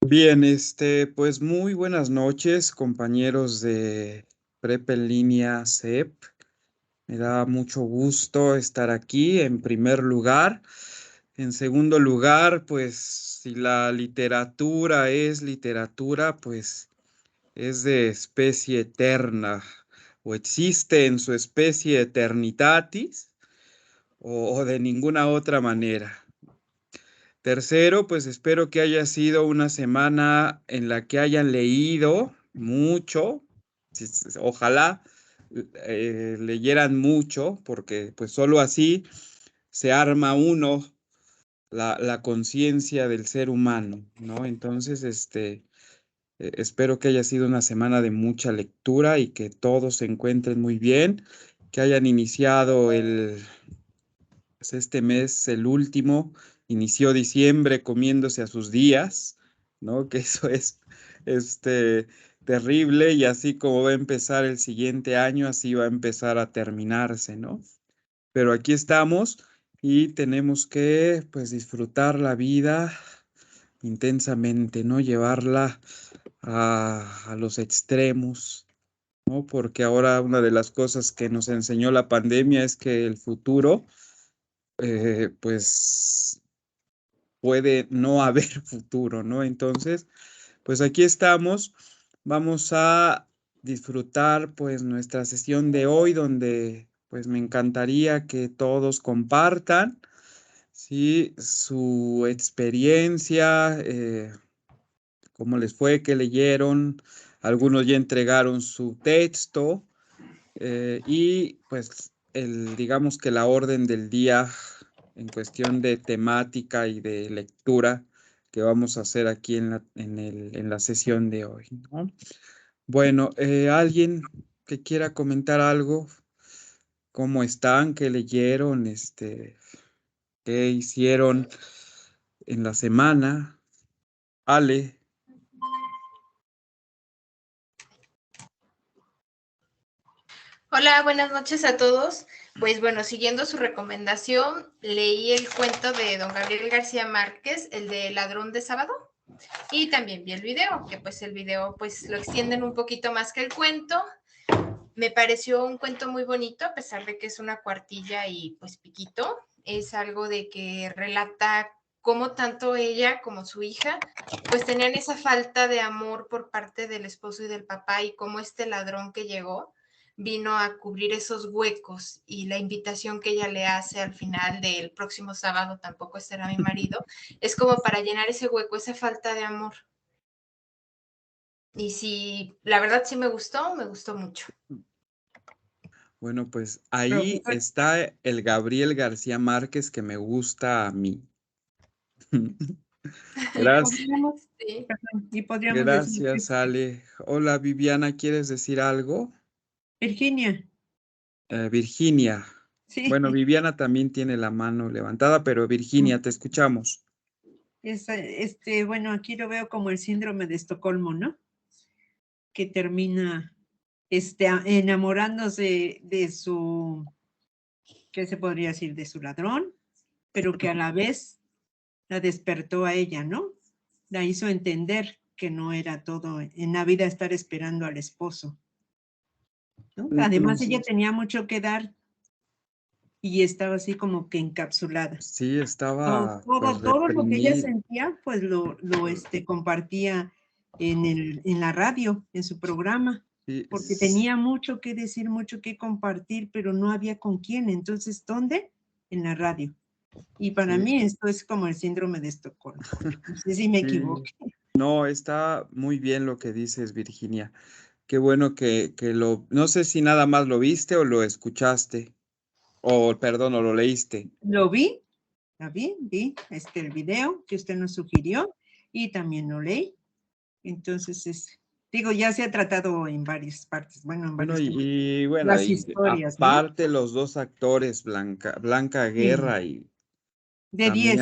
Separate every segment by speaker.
Speaker 1: Bien, pues muy buenas noches, compañeros de Prepa en Línea CEP. Me da mucho gusto estar aquí en primer lugar. En segundo lugar, pues si la literatura es literatura, pues es de especie eterna o existe en su especie eternitatis o de ninguna otra manera. Tercero, pues espero que haya sido una semana en la que hayan leído mucho. Ojalá leyeran mucho, porque pues solo así se arma uno la conciencia del ser humano, ¿no? Entonces, espero que haya sido una semana de mucha lectura y que todos se encuentren muy bien, que hayan iniciado pues este mes, el último, inició diciembre comiéndose a sus días, ¿no? Que eso es, este, terrible y así como va a empezar el siguiente año, así va a empezar a terminarse, ¿no? Pero aquí estamos y tenemos que, pues, disfrutar la vida intensamente, ¿no? Llevarla a los extremos, ¿no? Porque ahora una de las cosas que nos enseñó la pandemia es que el futuro, pues puede no haber futuro, ¿no? Entonces, pues aquí estamos. Vamos a disfrutar pues nuestra sesión de hoy donde pues me encantaría que todos compartan, ¿sí? Su experiencia, cómo les fue, qué leyeron. Algunos ya entregaron su texto y pues digamos que la orden del día en cuestión de temática y de lectura que vamos a hacer aquí en la sesión de hoy, ¿no? Bueno, ¿alguien que quiera comentar algo? ¿Cómo están? ¿Qué leyeron? ¿Qué hicieron en la semana? Ale.
Speaker 2: Hola, buenas noches a todos. Pues bueno, siguiendo su recomendación, leí el cuento de don Gabriel García Márquez, el de Ladrón de Sábado, y también vi el video, que pues el video pues lo extienden un poquito más que el cuento. Me pareció un cuento muy bonito, a pesar de que es una cuartilla y pues piquito. Es algo de que relata cómo tanto ella como su hija pues tenían esa falta de amor por parte del esposo y del papá y cómo este ladrón que llegó vino a cubrir esos huecos y la invitación que ella le hace al final del próximo sábado, tampoco será mi marido, es como para llenar ese hueco, esa falta de amor. Y sí, la verdad sí me gustó mucho.
Speaker 1: Bueno, pues ahí
Speaker 3: Profesor,
Speaker 1: está el Gabriel García Márquez que me gusta a mí.
Speaker 3: y
Speaker 1: Gracias.
Speaker 3: podríamos,
Speaker 2: Sí.
Speaker 3: perdón, y podríamos decir
Speaker 1: Gracias, Ale. Hola, Viviana, ¿quieres decir algo?
Speaker 3: Virginia,
Speaker 1: Virginia.
Speaker 3: sí,
Speaker 1: Bueno, Viviana también tiene la mano levantada, pero Virginia, te escuchamos.
Speaker 3: bueno, aquí lo veo como el síndrome de Estocolmo, ¿no? Que termina, enamorándose de su, ¿qué se podría decir? De su ladrón, pero que a la vez la despertó a ella, ¿no? La hizo entender que no era todo en la vida estar esperando al esposo, ¿no? Además, ella tenía mucho que dar y estaba así como que encapsulada.
Speaker 1: Sí, estaba pues
Speaker 3: Todo lo que ella
Speaker 1: reprimida.
Speaker 3: sentía, pues compartía en la radio, en su programa,
Speaker 1: Sí,
Speaker 3: porque tenía mucho que decir, mucho que compartir, pero no había con quién. Entonces, ¿dónde? En la radio. Y para
Speaker 1: sí,
Speaker 3: mí esto es como el síndrome de Estocolmo. No sé si me
Speaker 1: sí.
Speaker 3: equivoqué.
Speaker 1: No, está muy bien lo que dices, Virginia. Qué bueno no sé si nada más lo viste o lo escuchaste, o perdón, o lo leíste.
Speaker 3: Lo vi, vi el video que usted nos sugirió y también lo leí. Entonces, digo, ya se ha tratado en varias partes, bueno, en
Speaker 1: Bueno,
Speaker 3: varios temas,
Speaker 1: y bueno,
Speaker 3: las
Speaker 1: y
Speaker 3: historias, ¿no?
Speaker 1: aparte los dos actores, Blanca
Speaker 3: Sí,
Speaker 1: Guerra y
Speaker 3: de 10,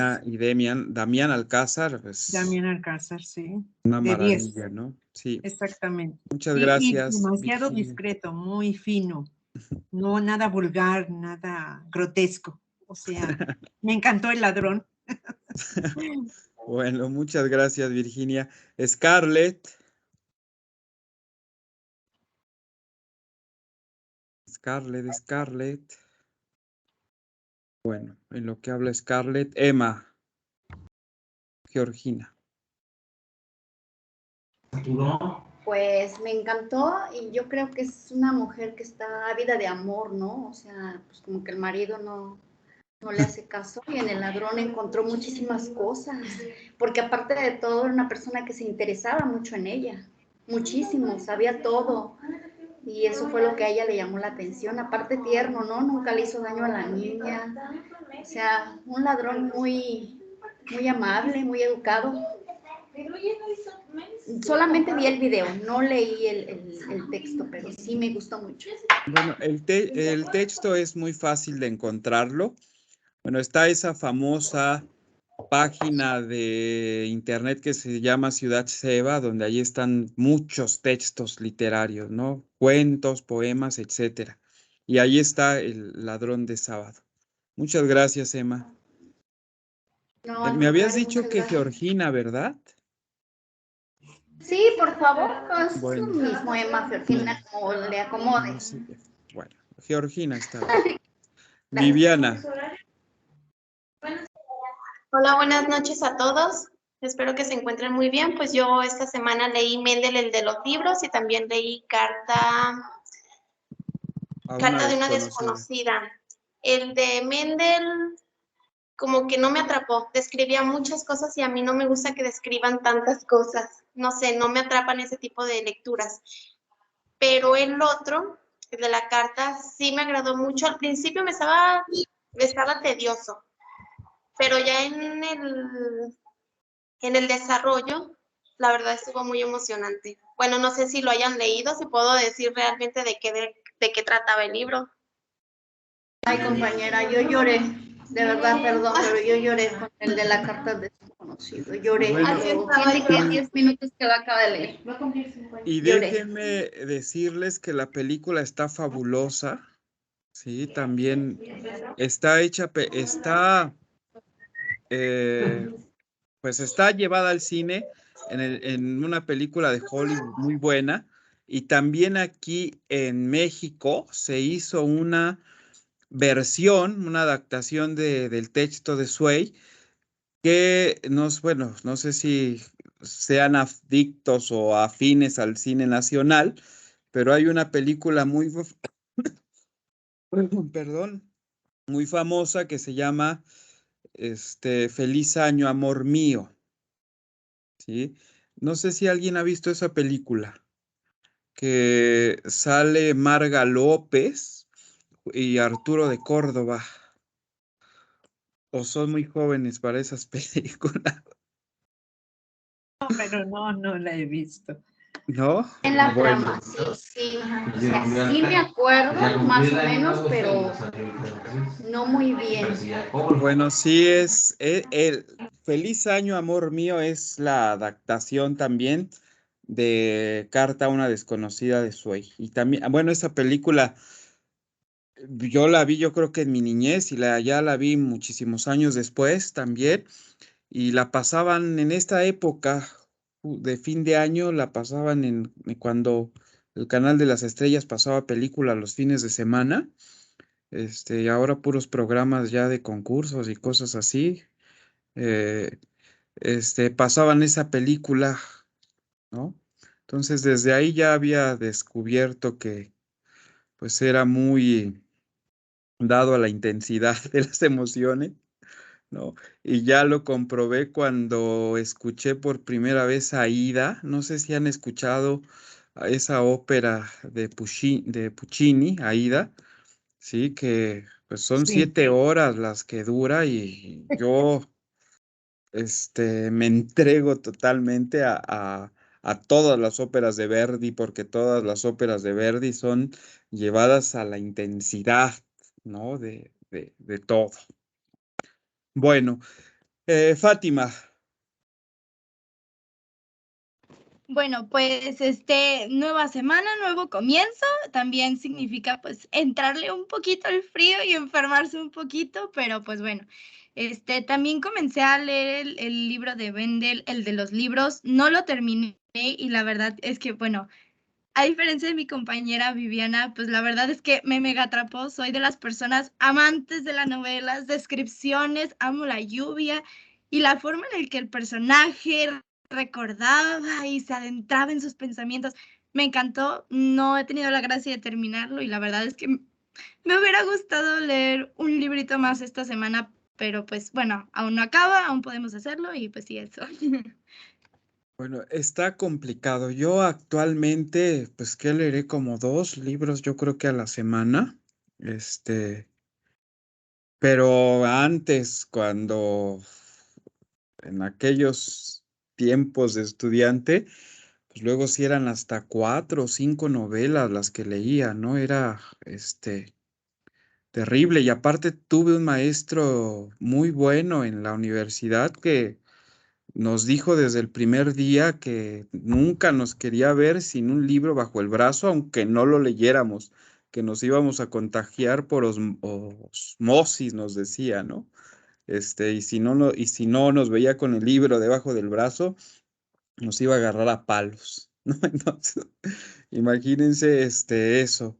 Speaker 1: Damián Alcázar, pues
Speaker 3: Damián Alcázar, sí,
Speaker 1: una
Speaker 3: de 10,
Speaker 1: maravilla, ¿no? Sí,
Speaker 3: exactamente.
Speaker 1: muchas
Speaker 3: Y
Speaker 1: gracias,
Speaker 3: demasiado
Speaker 1: Virginia.
Speaker 3: discreto, muy fino, no nada vulgar, nada grotesco. O sea, me encantó el ladrón.
Speaker 1: Bueno, muchas gracias, Virginia. Scarlett. Scarlett. Bueno, en lo que habla Scarlett, Emma. Georgina.
Speaker 4: Pues me encantó y yo creo que es una mujer que está ávida de amor, ¿no? O sea, pues como que el marido no le hace caso y en El Ladrón encontró muchísimas cosas, porque aparte de todo era una persona que se interesaba mucho en ella, muchísimo, sabía todo y eso fue lo que a ella le llamó la atención, aparte tierno, ¿no? Nunca le hizo daño a la niña, o sea, un ladrón muy amable, muy educado. Solamente vi el video, no leí el texto, pero sí me gustó mucho.
Speaker 1: Bueno, el texto es muy fácil de encontrarlo. Bueno, está esa famosa página de internet que se llama Ciudad Seva, donde ahí están muchos textos literarios, ¿no? Cuentos, poemas, etcétera. Y ahí está El Ladrón de Sábado. Muchas gracias, Emma.
Speaker 4: No, al
Speaker 1: Me habías
Speaker 4: contrario,
Speaker 1: dicho
Speaker 4: muchas
Speaker 1: que
Speaker 4: gracias.
Speaker 1: Georgina, ¿verdad?
Speaker 4: Sí, por favor, es
Speaker 1: Bueno.
Speaker 4: lo mismo, Emma, Georgina, como le acomode.
Speaker 1: No sé. Bueno, Georgina está bien. Viviana.
Speaker 5: Hola, buenas noches a todos. Espero que se encuentren muy bien. Pues yo esta semana leí Mendel, el de los libros, y también leí Carta de una desconocida. El de Mendel como que no me atrapó. Describía muchas cosas y a mí no me gusta que describan tantas cosas. No sé, no me atrapan ese tipo de lecturas. Pero el otro, el de la carta, sí me agradó mucho. Al principio me estaba tedioso, pero ya en el desarrollo, la verdad estuvo muy emocionante. Bueno, no sé si lo hayan leído, si puedo decir realmente de qué trataba el libro.
Speaker 4: Ay, compañera, yo lloré, de verdad, perdón, pero yo lloré con el de la carta de desconocido. Lloré.
Speaker 1: Bueno,
Speaker 4: tiene que 10 minutos que lo acaba de leer.
Speaker 1: y
Speaker 4: Lloré.
Speaker 1: déjenme decirles que la película está fabulosa. Sí, también está hecha, pues está llevada al cine en una película de Hollywood muy buena. Y también aquí en México se hizo una versión, una adaptación del texto de Sway, que bueno, no sé si sean adictos o afines al cine nacional, pero hay una película perdón, muy famosa que se llama Feliz Año, Amor Mío. ¿Sí? No sé si alguien ha visto esa película, que sale Marga López y Arturo de Córdoba, o son muy jóvenes para esas películas,
Speaker 3: No, pero no la he visto.
Speaker 1: ¿no?
Speaker 4: En la
Speaker 1: Bueno,
Speaker 4: trama, sí. O sea, sí me acuerdo, más o menos, pero no muy bien.
Speaker 1: bueno, sí es el Feliz Año, Amor Mío es la adaptación también de Carta a una desconocida de Sway. Y también, bueno, esa película yo la vi, yo creo que en mi niñez y ya la vi muchísimos años después también. Y la pasaban en esta época de fin de año, la pasaban cuando el Canal de las Estrellas pasaba película los fines de semana. Y ahora puros programas ya de concursos y cosas así. eh, Pasaban esa película, ¿no? Entonces desde ahí ya había descubierto que pues era muy dado a la intensidad de las emociones, ¿no? Y ya lo comprobé cuando escuché por primera vez a Aida. No sé si han escuchado a esa ópera de Puccini, Aida, sí, que pues son
Speaker 3: Sí.
Speaker 1: 7 horas las que dura y yo me entrego totalmente a todas las óperas de Verdi, porque todas las óperas de Verdi son llevadas a la intensidad, ¿no? De todo. Bueno, Fátima.
Speaker 6: Bueno, pues nueva semana, nuevo comienzo, también significa pues entrarle un poquito al frío y enfermarse un poquito, pero pues bueno, También comencé a leer el libro de Wendell, el de los libros. No lo terminé y la verdad es que, bueno, a diferencia de mi compañera Viviana, pues la verdad es que me mega atrapó. Soy de las personas amantes de las novelas, descripciones, amo la lluvia y la forma en la que el personaje recordaba y se adentraba en sus pensamientos. Me encantó. No he tenido la gracia de terminarlo y la verdad es que me hubiera gustado leer un librito más esta semana, pero pues bueno, aún no acaba, aún podemos hacerlo y pues sí, eso.
Speaker 1: Bueno, está complicado. Yo actualmente, pues, ¿qué leeré? Como 2 libros, yo creo que a la semana. Este, pero antes, cuando en aquellos tiempos de estudiante, pues luego sí eran hasta 4 o 5 novelas las que leía, ¿no? Era, terrible. Y aparte tuve un maestro muy bueno en la universidad que nos dijo desde el primer día que nunca nos quería ver sin un libro bajo el brazo, aunque no lo leyéramos, que nos íbamos a contagiar por osmosis, nos decía, ¿no? Y si no nos veía con el libro debajo del brazo, nos iba a agarrar a palos, ¿no? Entonces, imagínense, eso.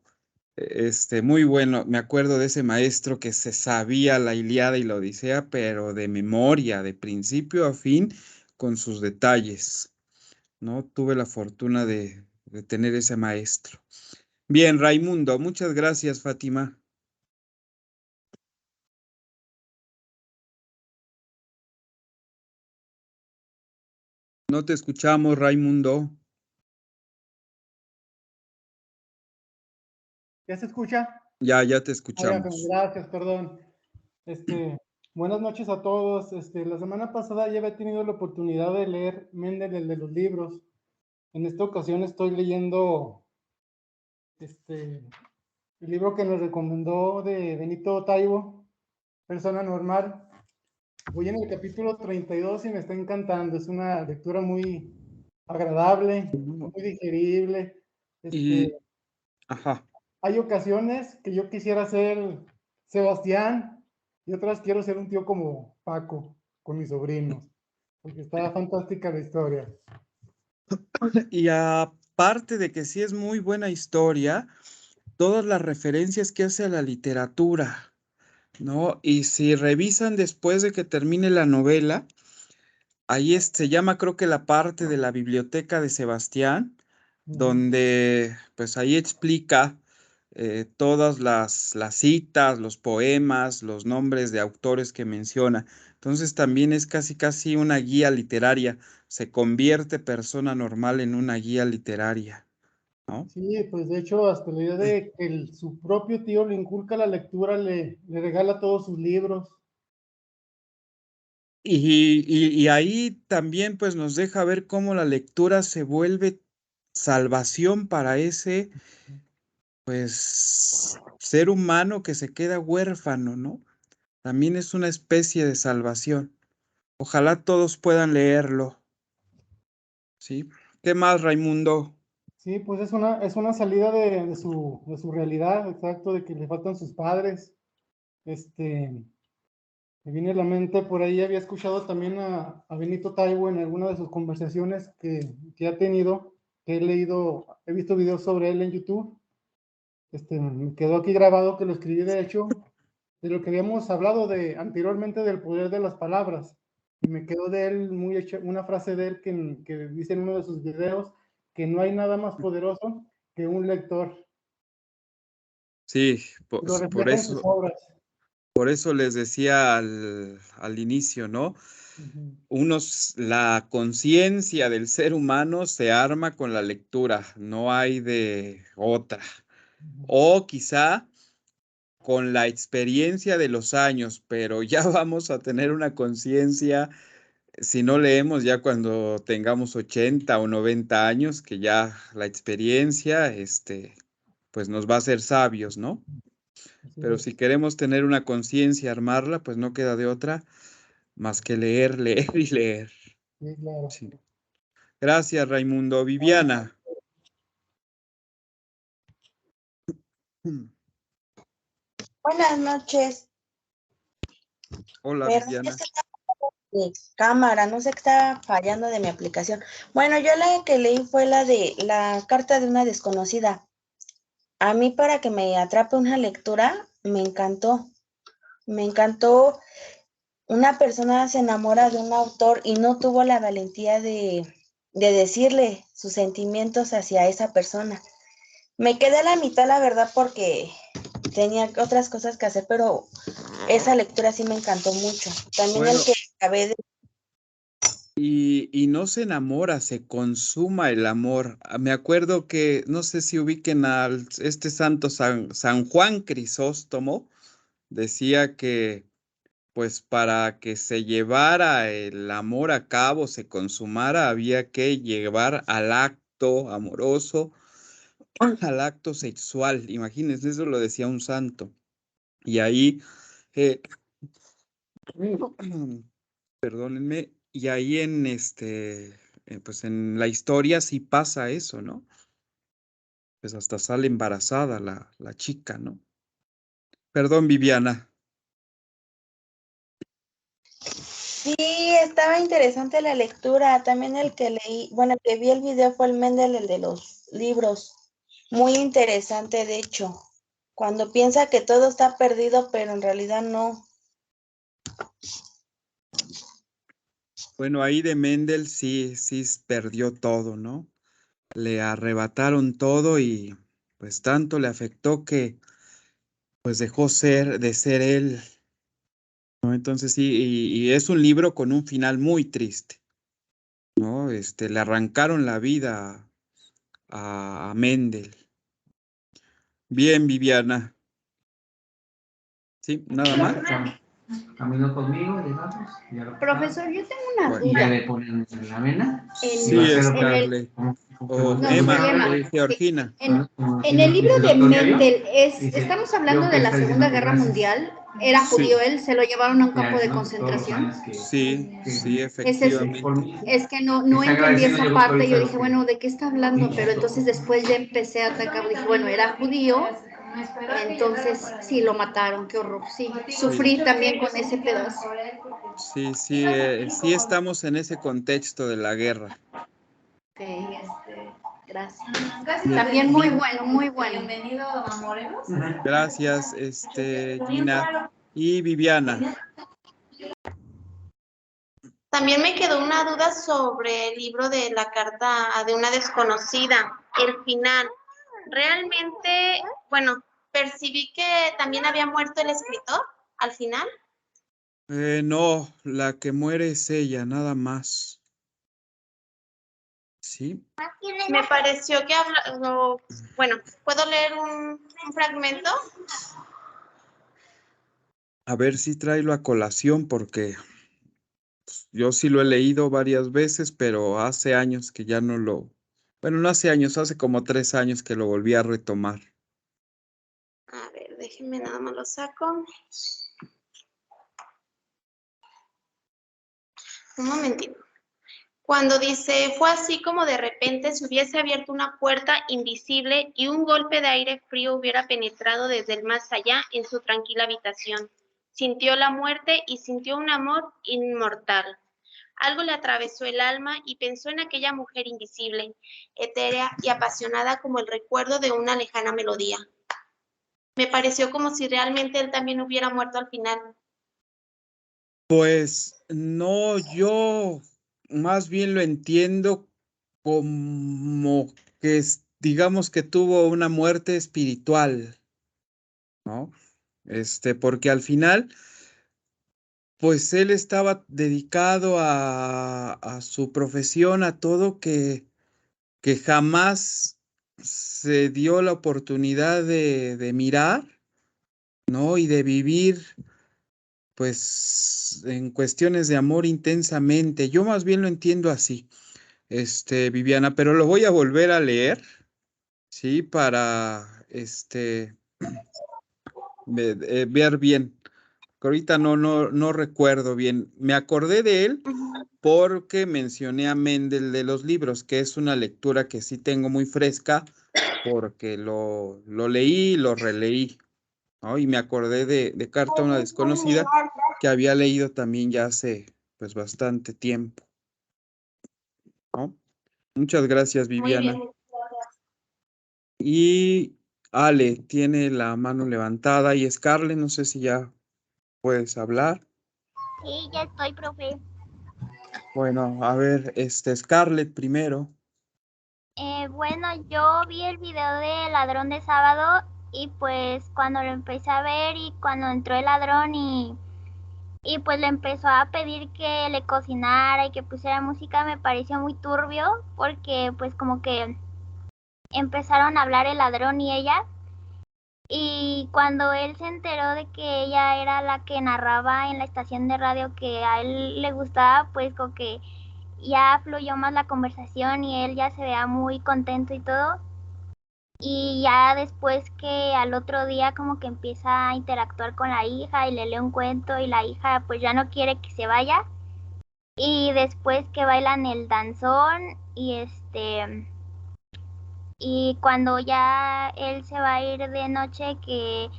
Speaker 1: Muy bueno. Me acuerdo de ese maestro que se sabía la Ilíada y la Odisea, pero de memoria, de principio a fin, con sus detalles, ¿no? Tuve la fortuna de tener ese maestro. Bien, Raimundo, muchas gracias, Fátima. No te escuchamos, Raimundo.
Speaker 7: ¿Ya se escucha?
Speaker 1: Ya te
Speaker 7: Ya,
Speaker 1: escuchamos.
Speaker 7: gracias, perdón. Buenas noches a todos. La semana pasada ya había tenido la oportunidad de leer Mendel, el de los libros. En esta ocasión estoy leyendo el libro que nos recomendó de Benito Taibo, Persona Normal. Voy en el capítulo 32 y me está encantando. Es una lectura muy agradable, muy digerible.
Speaker 1: Y, ajá.
Speaker 7: Hay ocasiones que yo quisiera ser Sebastián y otras quiero ser un tío como Paco con mis sobrinos, porque está fantástica la historia.
Speaker 1: Y aparte de que sí es muy buena historia, todas las referencias que hace a la literatura, ¿no? Y si revisan después de que termine la novela, ahí se llama, creo que la parte de la biblioteca de Sebastián, donde pues ahí explica todas las citas, los poemas, los nombres de autores que menciona. Entonces también es casi casi una guía literaria. Se convierte Persona Normal en una guía literaria, ¿no?
Speaker 7: Sí, pues de hecho, hasta la idea de que su propio tío le inculca la lectura, le regala todos sus libros.
Speaker 1: Y ahí también pues nos deja ver cómo la lectura se vuelve salvación para ese pues ser humano que se queda huérfano, ¿no? También es una especie de salvación. Ojalá todos puedan leerlo, ¿sí? ¿Qué más, Raimundo?
Speaker 7: Sí, pues es una salida de su realidad, exacto, de que le faltan sus padres. Me viene a la mente, por ahí había escuchado también a Benito Taibo en alguna de sus conversaciones que ha tenido, que he leído, he visto videos sobre él en YouTube. Me quedó aquí grabado que lo escribí, de hecho, de lo que habíamos hablado anteriormente del poder de las palabras. Y me quedó de él una frase de él que dice en uno de sus videos que no hay nada más poderoso que un lector.
Speaker 1: Sí,
Speaker 7: Y lo
Speaker 1: por
Speaker 7: refleja en sus
Speaker 1: eso,
Speaker 7: obras.
Speaker 1: por eso les decía al inicio, ¿no? La conciencia del ser humano se arma con la lectura, no hay de otra. O quizá con la experiencia de los años, pero ya vamos a tener una conciencia, si no leemos ya cuando tengamos 80 o 90 años, que ya la experiencia, pues nos va a hacer sabios, ¿no?
Speaker 7: Así
Speaker 1: Pero
Speaker 7: es.
Speaker 1: si queremos tener una conciencia, armarla, pues no queda de otra más que leer, leer y leer.
Speaker 7: Sí, claro.
Speaker 1: Sí. Gracias, Raimundo. Viviana.
Speaker 8: Buenas noches.
Speaker 1: Hola,
Speaker 8: Perdón,
Speaker 1: Viviana.
Speaker 8: es que estaba mi cámara, no sé qué estaba fallando de mi aplicación. Bueno, yo la que leí fue la de la carta de una desconocida. A mí, para que me atrape una lectura, me encantó. Me encantó. Una persona se enamora de un autor y no tuvo la valentía de decirle sus sentimientos hacia esa persona. Me quedé a la mitad, la verdad, porque tenía otras cosas que hacer, pero esa lectura sí me encantó mucho. También
Speaker 1: Bueno,
Speaker 8: el que acabé de...
Speaker 1: y no se enamora, se consuma el amor. Me acuerdo que, no sé si ubiquen al este santo San Juan Crisóstomo, decía que pues para que se llevara el amor a cabo, se consumara, había que llevar al acto amoroso, al acto sexual. Imagínense, eso lo decía un santo. Y ahí, eh, perdónenme, y ahí en pues en la historia sí pasa eso, ¿no? Pues hasta sale embarazada la chica, ¿no? Perdón, Viviana.
Speaker 8: Sí, estaba interesante la lectura. También el que leí, bueno, el que vi el video fue el Mendel, el de los libros. Muy interesante, de hecho. Cuando piensa que todo está perdido, pero en realidad no.
Speaker 1: Bueno, ahí de Mendel sí perdió todo, ¿no? Le arrebataron todo y pues tanto le afectó que pues dejó de ser él, ¿no? Entonces sí, y es un libro con un final muy triste, ¿no? Le arrancaron la vida a Mendel. Bien, Viviana. Sí, nada más.
Speaker 9: Caminó conmigo, llegamos.
Speaker 4: Profesor, yo tengo una
Speaker 1: Bueno.
Speaker 9: Y ya
Speaker 4: duda.
Speaker 9: le ponen en la avena.
Speaker 1: Sí, es
Speaker 4: En el,
Speaker 1: Scarlett. O
Speaker 4: no,
Speaker 1: Emma,
Speaker 4: se llama.
Speaker 1: Georgina.
Speaker 4: En el libro de Mendel, estamos hablando de la Segunda Guerra Mundial. Era
Speaker 1: Sí.
Speaker 4: judío él, se lo llevaron a un campo de concentración.
Speaker 1: Sí,
Speaker 4: Ese
Speaker 1: efectivamente.
Speaker 4: es que no entendí esa parte. Yo dije, bueno, ¿de qué está hablando? Pero entonces después ya empecé a atacar. Dije, bueno, era judío. Entonces sí, lo mataron, qué horror. Sí, sufrí también con ese pedazo.
Speaker 1: Sí, estamos en ese contexto de la guerra.
Speaker 4: Ok, gracias.
Speaker 1: Sí.
Speaker 4: También muy bueno, muy bueno.
Speaker 2: Bienvenido a Morelos.
Speaker 1: Gracias, Gina y Viviana.
Speaker 5: También me quedó una duda sobre el libro de la carta de una desconocida, el final. Realmente, bueno, percibí que también había muerto el escritor al final.
Speaker 1: No, la que muere es ella, nada más. Sí.
Speaker 5: Me pareció que bueno, ¿puedo leer un fragmento?
Speaker 1: A ver si tráelo a colación porque pues, yo sí lo he leído varias veces, pero hace años que ya no bueno, no hace años, hace como 3 años que lo volví a retomar.
Speaker 5: A ver, déjenme nada más lo saco. Un momentito. Cuando dice, fue así como de repente se hubiese abierto una puerta invisible y un golpe de aire frío hubiera penetrado desde el más allá en su tranquila habitación. Sintió la muerte y sintió un amor inmortal. Algo le atravesó el alma y pensó en aquella mujer invisible, etérea y apasionada como el recuerdo de una lejana melodía. Me pareció como si realmente él también hubiera muerto al final.
Speaker 1: Pues no, yo más bien lo entiendo como que digamos que tuvo una muerte espiritual, ¿no? Porque al final, pues él estaba dedicado a su profesión, a todo que jamás se dio la oportunidad de mirar, ¿no? Y de vivir, pues, en cuestiones de amor intensamente. Yo más bien lo entiendo así, Viviana, pero lo voy a volver a leer, ¿sí? Para, ver bien. Ahorita no recuerdo bien. Me acordé de él porque mencioné a Mendel de los libros, que es una lectura que sí tengo muy fresca, porque lo leí y lo releí, ¿no? Y me acordé de Carta a una desconocida, que había leído también ya hace pues bastante tiempo, ¿no? Muchas gracias,
Speaker 5: Muy
Speaker 1: Viviana.
Speaker 5: bien.
Speaker 1: Y Ale tiene la mano levantada y Scarlett, no sé si ya puedes hablar.
Speaker 10: Sí, ya estoy, profe.
Speaker 1: Bueno, a ver, Scarlett primero.
Speaker 10: Bueno, yo vi el video de Ladrón de Sábado y pues cuando lo empecé a ver y cuando entró el ladrón y pues le empezó a pedir que le cocinara y que pusiera música, me pareció muy turbio porque pues como que empezaron a hablar el ladrón y ella. Y cuando él se enteró de que ella era la que narraba en la estación de radio que a él le gustaba, pues como que ya fluyó más la conversación y él ya se veía muy contento y todo. Y ya después que al otro día como que empieza a interactuar con la hija y le lee un cuento y la hija pues ya no quiere que se vaya. Y después que bailan el danzón y cuando ya él se va a ir de noche, que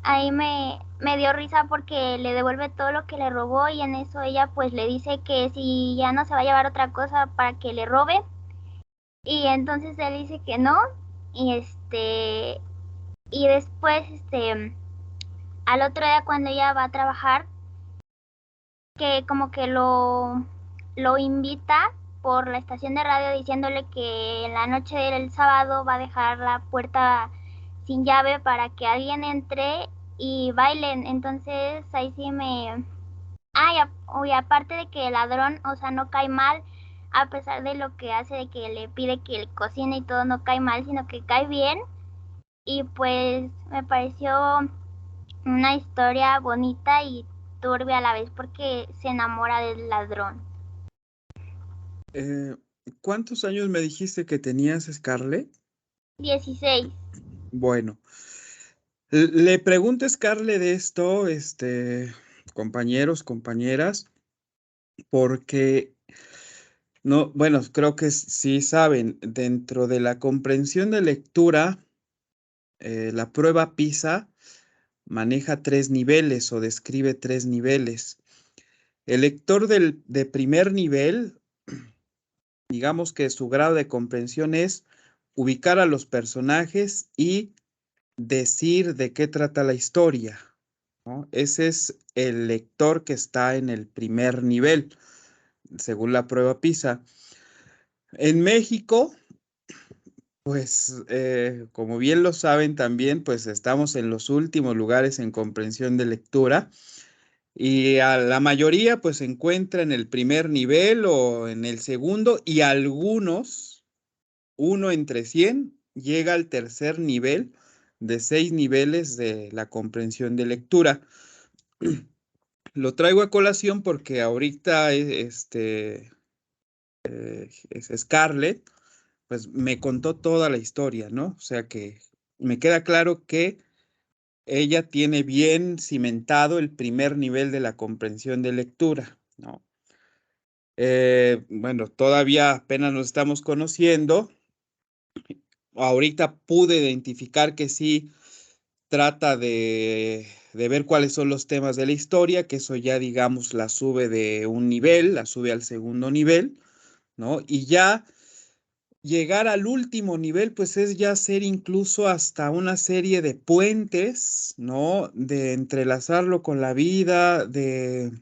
Speaker 10: ahí me dio risa porque le devuelve todo lo que le robó y en eso ella pues le dice que si ya no se va a llevar otra cosa para que le robe y entonces él dice que no y y después al otro día cuando ella va a trabajar que como que lo invita por la estación de radio diciéndole que en la noche del sábado va a dejar la puerta sin llave para que alguien entre y bailen. Entonces ahí sí me... Ah, y aparte de que el ladrón, o sea, no cae mal, a pesar de lo que hace, de que le pide que le cocine y todo, no cae mal, sino que cae bien. Y pues me pareció una historia bonita y turbia a la vez porque se enamora del ladrón.
Speaker 1: ¿Cuántos años me dijiste que tenías, Scarlett?
Speaker 10: 16.
Speaker 1: Bueno, le pregunto a Scarlett de esto, compañeros, compañeras, porque no, bueno, creo que sí saben, dentro de la comprensión de lectura, la prueba PISA maneja 3 niveles o describe 3 niveles. El lector de primer nivel, digamos que su grado de comprensión es ubicar a los personajes y decir de qué trata la historia, ¿no? Ese es el lector que está en el primer nivel, según la prueba PISA. En México, pues, como bien lo saben también, pues estamos en los últimos lugares en comprensión de lectura y a la mayoría pues se encuentra en el primer nivel o en el segundo y algunos, uno entre 100, llega al tercer nivel de 6 niveles de la comprensión de lectura. Lo traigo a colación porque ahorita es Scarlett, pues me contó toda la historia, ¿no? O sea que me queda claro que ella tiene bien cimentado el primer nivel de la comprensión de lectura, ¿no? Bueno, todavía apenas nos estamos conociendo. Ahorita pude identificar que sí trata de ver cuáles son los temas de la historia, que eso ya, digamos, la sube de un nivel, la sube al segundo nivel, ¿no? Y ya llegar al último nivel, pues es ya hacer incluso hasta una serie de puentes, ¿no? De entrelazarlo con la vida, de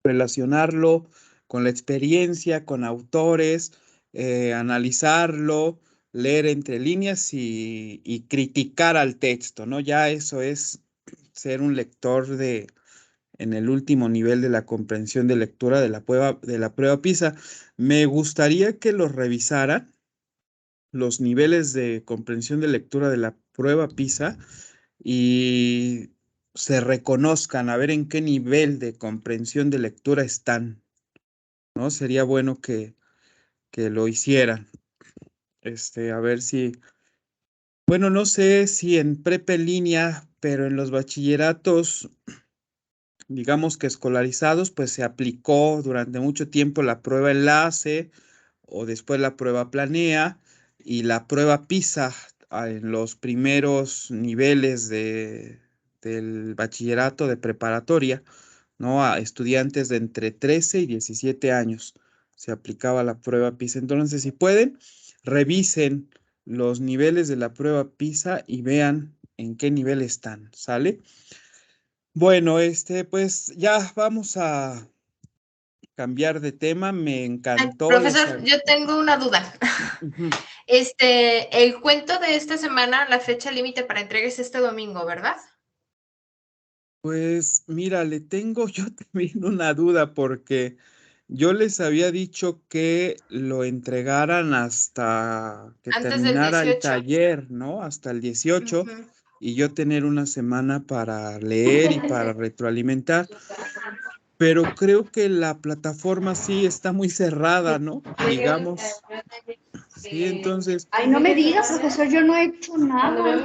Speaker 1: relacionarlo con la experiencia, con autores, analizarlo, leer entre líneas y criticar al texto, ¿no? Ya eso es ser un lector en el último nivel de la comprensión de lectura de la prueba PISA. Me gustaría que los revisaran los niveles de comprensión de lectura de la prueba PISA y se reconozcan, a ver en qué nivel de comprensión de lectura están, ¿no? Sería bueno que lo hicieran. A ver si, bueno, no sé si en prepa en línea, pero en los bachilleratos, digamos que escolarizados, pues se aplicó durante mucho tiempo la prueba enlace o después la prueba planea y la prueba PISA en los primeros niveles del bachillerato de preparatoria, ¿no? A estudiantes de entre 13 y 17 años se aplicaba la prueba PISA. Entonces, si pueden, revisen los niveles de la prueba PISA y vean en qué nivel están, ¿sale? Bueno, pues ya vamos a cambiar de tema. Me encantó
Speaker 2: Profesor, yo tengo una duda.
Speaker 1: Ujú.
Speaker 2: El cuento de esta semana, la fecha límite para entrega es este domingo, ¿verdad?
Speaker 1: Pues mira, le tengo yo también una duda porque yo les había dicho que lo entregaran hasta que
Speaker 2: Antes del
Speaker 1: terminara el
Speaker 2: 18.
Speaker 1: taller, ¿no? Hasta el 18
Speaker 2: Ujú.
Speaker 1: y yo tener una semana para leer y para retroalimentar. Pero creo que la plataforma sí está muy cerrada, ¿no? Digamos. Sí, entonces,
Speaker 4: Ay, no me diga, profesor, yo no he hecho nada.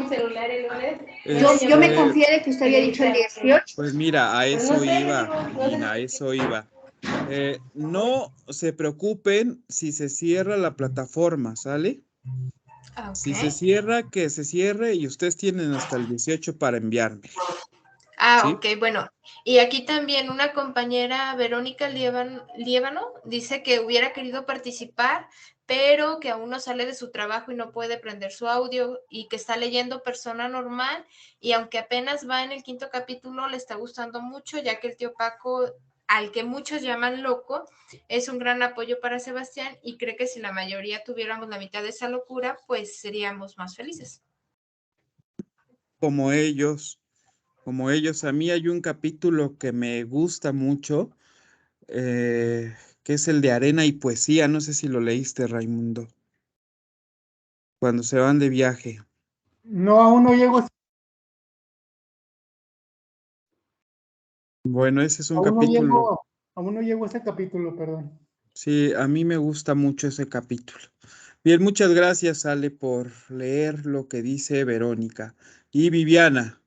Speaker 4: Yo me
Speaker 1: este,
Speaker 4: confié de que usted había dicho el 18.
Speaker 1: pues mira, a eso iba, Lina, a eso iba. No se preocupen si se cierra la plataforma, ¿sale?
Speaker 2: Ah,
Speaker 1: Si se
Speaker 2: ok.
Speaker 1: cierra, que se cierre y ustedes tienen hasta el 18 para enviarme,
Speaker 2: Ah,
Speaker 1: ¿sí?
Speaker 2: ok, bueno. Y aquí también una compañera, Verónica Liébano, dice que hubiera querido participar, pero que aún no sale de su trabajo y no puede prender su audio y que está leyendo Persona Normal y aunque apenas va en el 5º capítulo, le está gustando mucho, ya que el tío Paco, al que muchos llaman loco, es un gran apoyo para Sebastián y cree que si la mayoría tuviéramos la mitad de esa locura, pues seríamos más felices.
Speaker 1: Como ellos, como ellos. A mí hay un capítulo que me gusta mucho, que es el de Arena y Poesía. No sé si lo leíste, Raimundo, cuando se van de viaje.
Speaker 7: No, aún no llego,
Speaker 1: Bueno, ese es un capítulo.
Speaker 7: aún no llego a ese capítulo, perdón.
Speaker 1: Sí, a mí me gusta mucho ese capítulo. Bien, muchas gracias, Ale, por leer lo que dice Verónica. Y Viviana,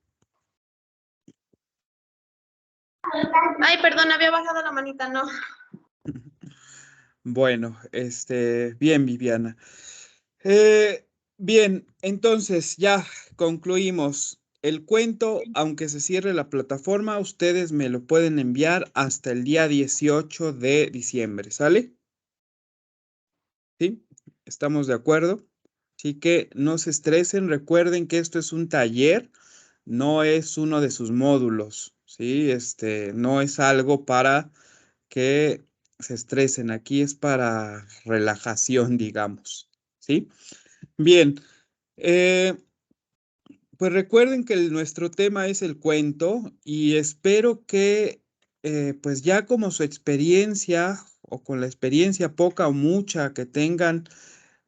Speaker 5: Ay, perdón, había bajado la manita, no.
Speaker 1: bueno, bien, Viviana. Bien, entonces ya concluimos. El cuento, aunque se cierre la plataforma, ustedes me lo pueden enviar hasta el día 18 de diciembre, ¿sale? ¿Sí? ¿Estamos de acuerdo? Así que no se estresen, recuerden que esto es un taller, no es uno de sus módulos, ¿sí? No es algo para que se estresen, aquí es para relajación, digamos, ¿sí? Bien, eh, pues recuerden que nuestro tema es el cuento y espero que, pues ya como su experiencia o con la experiencia poca o mucha que tengan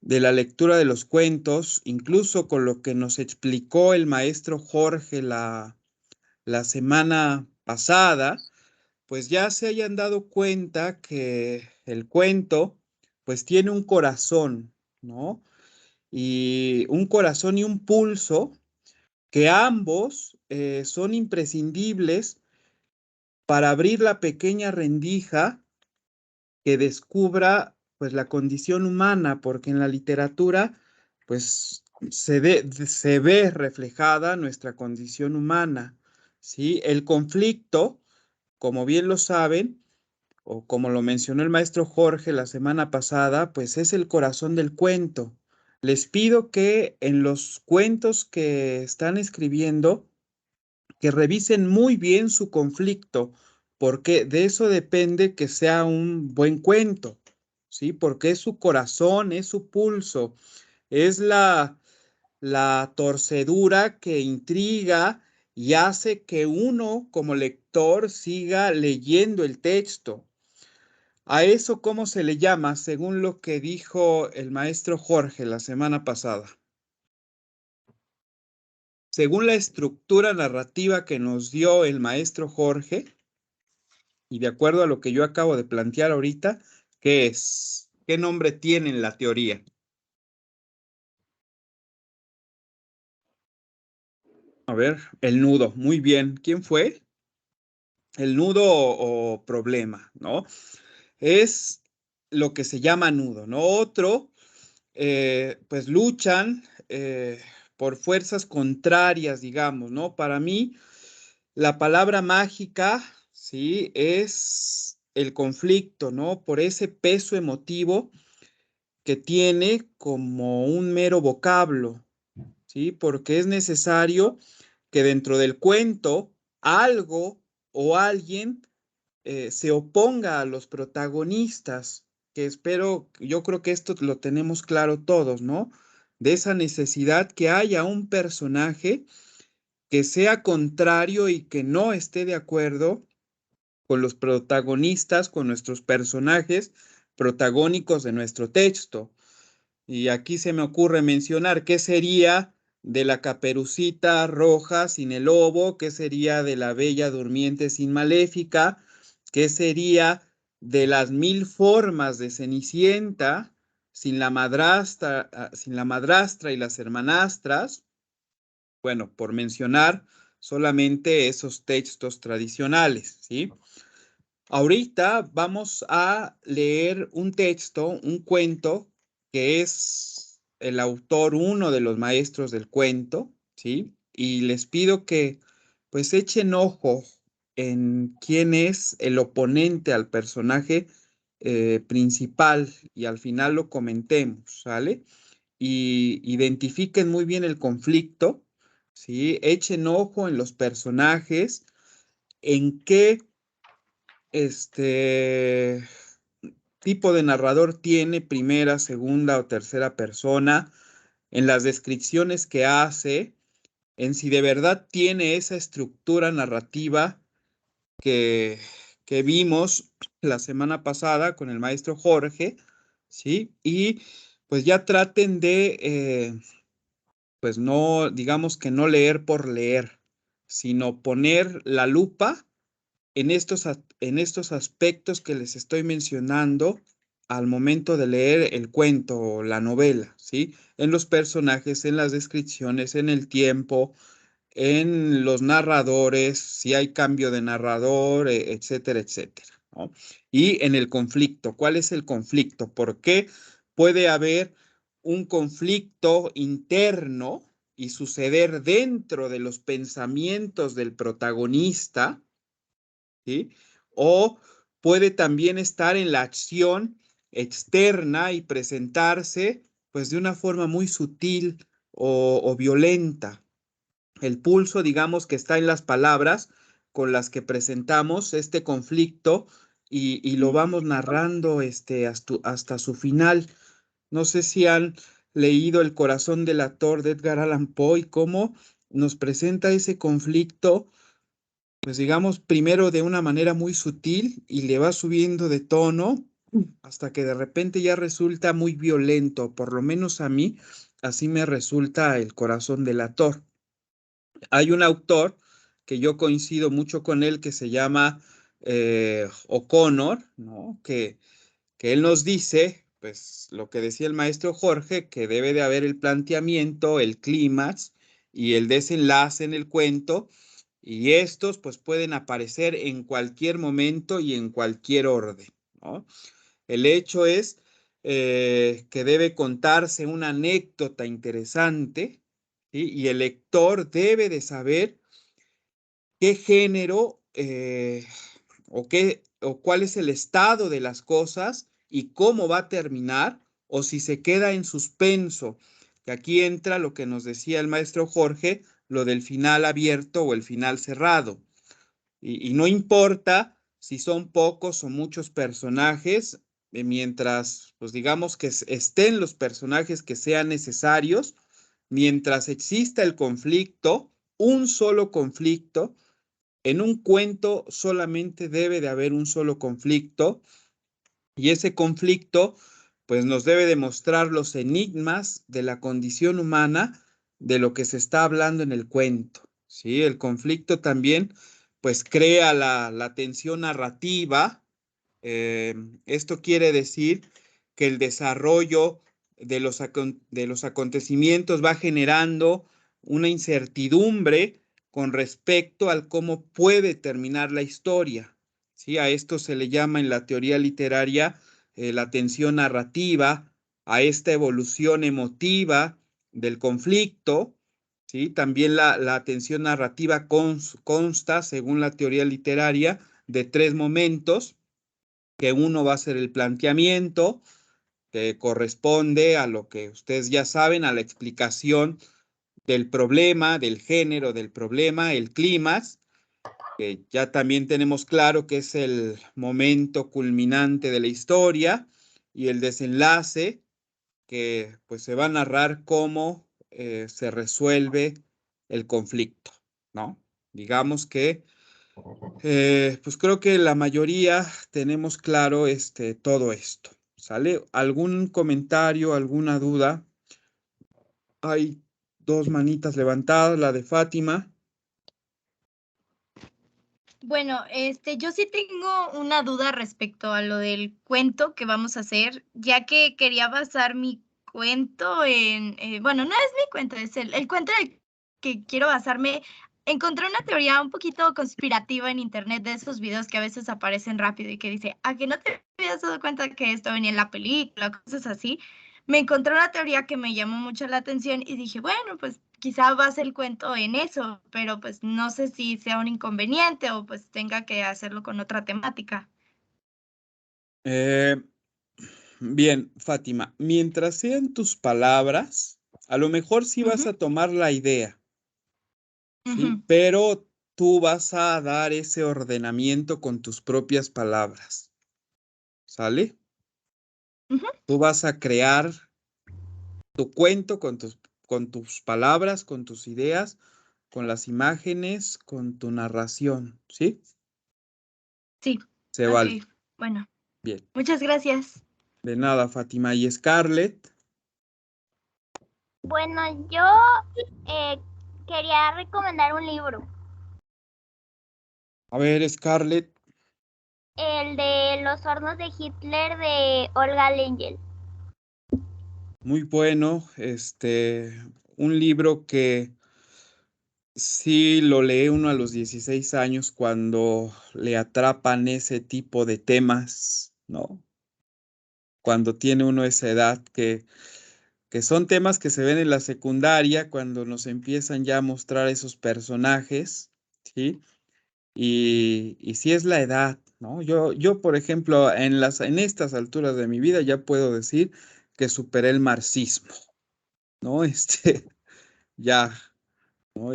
Speaker 1: de la lectura de los cuentos, incluso con lo que nos explicó el maestro Jorge la semana pasada, pues ya se hayan dado cuenta que el cuento, pues tiene un corazón, ¿no? Y un corazón y un pulso que ambos son imprescindibles para abrir la pequeña rendija que descubra pues la condición humana, porque en la literatura pues se ve reflejada nuestra condición humana, ¿sí? El conflicto, como bien lo saben, o como lo mencionó el maestro Jorge la semana pasada, pues es el corazón del cuento. Les pido que en los cuentos que están escribiendo, que revisen muy bien su conflicto, porque de eso depende que sea un buen cuento, ¿sí? Porque es su corazón, es su pulso, es la torcedura que intriga y hace que uno como lector siga leyendo el texto. A eso, ¿cómo se le llama? Según lo que dijo el maestro Jorge la semana pasada. Según la estructura narrativa que nos dio el maestro Jorge, y de acuerdo a lo que yo acabo de plantear ahorita, ¿qué es? ¿Qué nombre tiene en la teoría? A ver, el nudo. Muy bien. ¿Quién fue? El nudo o problema, ¿no? Es lo que se llama nudo, ¿no? Otro, pues luchan por fuerzas contrarias, digamos, ¿no? Para mí, la palabra mágica ¿sí? Es el conflicto, ¿no? Por ese peso emotivo que tiene como un mero vocablo, ¿sí? Porque es necesario que dentro del cuento algo o alguien se oponga a los protagonistas, que espero, yo creo que esto lo tenemos claro todos, ¿no? De esa necesidad que haya un personaje que sea contrario y que no esté de acuerdo con los protagonistas, con nuestros personajes protagónicos de nuestro texto. Y aquí se me ocurre mencionar qué sería de la Caperucita Roja sin el lobo, qué sería de la Bella Durmiente sin Maléfica, qué sería de las 1000 formas de Cenicienta sin la madrastra y las hermanastras. Bueno, por mencionar solamente esos textos tradicionales, ¿sí? Ahorita vamos a leer un texto, un cuento, que es el autor, uno de los maestros del cuento, ¿sí? Y les pido que pues echen ojo en quién es el oponente al personaje principal y al final lo comentemos, ¿sale? Y identifiquen muy bien el conflicto, ¿sí? Echen ojo en los personajes, en qué este tipo de narrador tiene primera, segunda o tercera persona, en las descripciones que hace, en si de verdad tiene esa estructura narrativa que, que vimos la semana pasada con el maestro Jorge, ¿sí? Y pues ya traten de, pues no, digamos que no leer por leer, sino poner la lupa en estos aspectos que les estoy mencionando al momento de leer el cuento o la novela, ¿sí? En los personajes, en las descripciones, en el tiempo, en los narradores, si hay cambio de narrador, etcétera, etcétera, ¿no? Y en el conflicto, ¿cuál es el conflicto? ¿Por qué puede haber un conflicto interno y suceder dentro de los pensamientos del protagonista? ¿Sí? O puede también estar en la acción externa y presentarse pues de una forma muy sutil o violenta. El pulso, digamos, que está en las palabras con las que presentamos este conflicto y lo vamos narrando hasta su final. No sé si han leído El corazón del actor de Edgar Allan Poe y cómo nos presenta ese conflicto, pues digamos, primero de una manera muy sutil y le va subiendo de tono hasta que de repente ya resulta muy violento, por lo menos a mí, así me resulta El corazón del actor. Hay un autor que yo coincido mucho con él que se llama O'Connor, ¿no? Que él nos dice, pues lo que decía el maestro Jorge, que debe de haber el planteamiento, el clímax y el desenlace en el cuento, y estos pues pueden aparecer en cualquier momento y en cualquier orden, ¿no? El hecho es que debe contarse una anécdota interesante, ¿sí? Y el lector debe de saber qué género o cuál es el estado de las cosas y cómo va a terminar o si se queda en suspenso. Que aquí entra lo que nos decía el maestro Jorge, lo del final abierto o el final cerrado. Y no importa si son pocos o muchos personajes, mientras, pues digamos que estén los personajes que sean necesarios, mientras exista el conflicto, un solo conflicto. En un cuento solamente debe de haber un solo conflicto y ese conflicto pues nos debe demostrar los enigmas de la condición humana de lo que se está hablando en el cuento, ¿sí? El conflicto también pues crea la tensión narrativa. Esto quiere decir que el desarrollo de los acontecimientos va generando una incertidumbre con respecto al cómo puede terminar la historia, ¿sí? A esto se le llama en la teoría literaria la tensión narrativa, a esta evolución emotiva del conflicto, ¿sí? También la tensión narrativa consta, según la teoría literaria, de 3 momentos, que uno va a ser el planteamiento, que corresponde a lo que ustedes ya saben, a la explicación del problema, del género del problema, el clímax, que ya también tenemos claro que es el momento culminante de la historia, y el desenlace, que pues se va a narrar cómo se resuelve el conflicto, ¿no? Digamos que, pues creo que la mayoría tenemos claro todo esto, ¿sale? ¿Algún comentario, alguna duda? Hay 2 manitas levantadas, la de Fátima.
Speaker 6: Bueno, yo sí tengo una duda respecto a lo del cuento que vamos a hacer, ya que quería basar mi cuento en, bueno, no es mi cuento, es el cuento en el que quiero basarme. Encontré una teoría un poquito conspirativa en internet de esos videos que a veces aparecen rápido y que dice, ¿a que no te habías dado cuenta que esto venía en la película? Cosas así. Me encontré una teoría que me llamó mucho la atención y dije, bueno, pues quizá base el cuento en eso, pero pues no sé si sea un inconveniente o pues tenga que hacerlo con otra temática.
Speaker 1: Bien, Fátima, mientras sean tus palabras, a lo mejor sí vas
Speaker 6: Ujú,
Speaker 1: a tomar la idea, ¿sí?
Speaker 6: ujú,
Speaker 1: Pero tú vas a dar ese ordenamiento con tus propias palabras, ¿sale?
Speaker 6: ujú.
Speaker 1: Tú vas a crear tu cuento con tus palabras, con tus ideas, con las imágenes, con tu narración, ¿sí?
Speaker 6: Sí,
Speaker 1: Se vale.
Speaker 6: ok, bueno,
Speaker 1: Bien.
Speaker 6: muchas gracias.
Speaker 1: De nada, Fátima. ¿Y Scarlett?
Speaker 10: Bueno, yo quería recomendar un libro,
Speaker 1: A ver, Scarlett.
Speaker 10: el de Los hornos de Hitler de Olga Lengel.
Speaker 1: Muy bueno. Un libro que sí lo lee uno a los 16 años cuando le atrapan ese tipo de temas, ¿no? Cuando tiene uno esa edad, que son temas que se ven en la secundaria, cuando nos empiezan ya a mostrar esos personajes, ¿sí? Y sí es la edad, ¿no? Yo, por ejemplo, en estas alturas de mi vida ya puedo decir que superé el marxismo, ¿no? Ya, ¿no?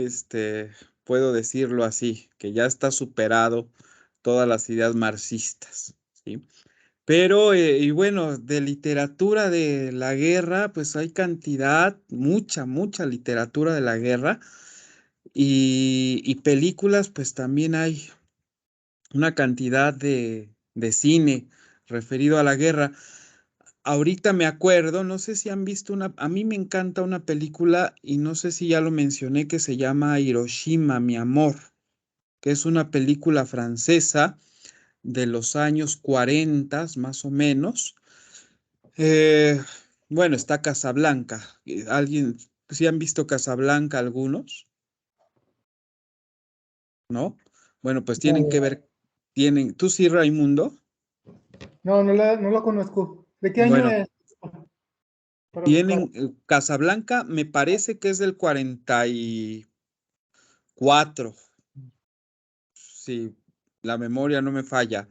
Speaker 1: Puedo decirlo así, que ya está superado todas las ideas marxistas, ¿sí? Pero, y bueno, de literatura de la guerra, pues hay cantidad, mucha literatura de la guerra, y películas, pues también hay una cantidad de cine referido a la guerra. Ahorita me acuerdo, no sé si han visto a mí me encanta una película y no sé si ya lo mencioné, que se llama Hiroshima, mi amor, que es una película francesa de los años 40 más o menos. Eh, bueno, está Casablanca. ¿Alguien, si han visto Casablanca algunos? ¿No? Bueno, pues tienen que ver, ¿tú sí, Raimundo?
Speaker 7: No, no lo conozco. ¿De qué año
Speaker 1: Bueno,
Speaker 7: es? Para buscar.
Speaker 1: tienen Casablanca, me parece que es del 44, si la memoria no me falla,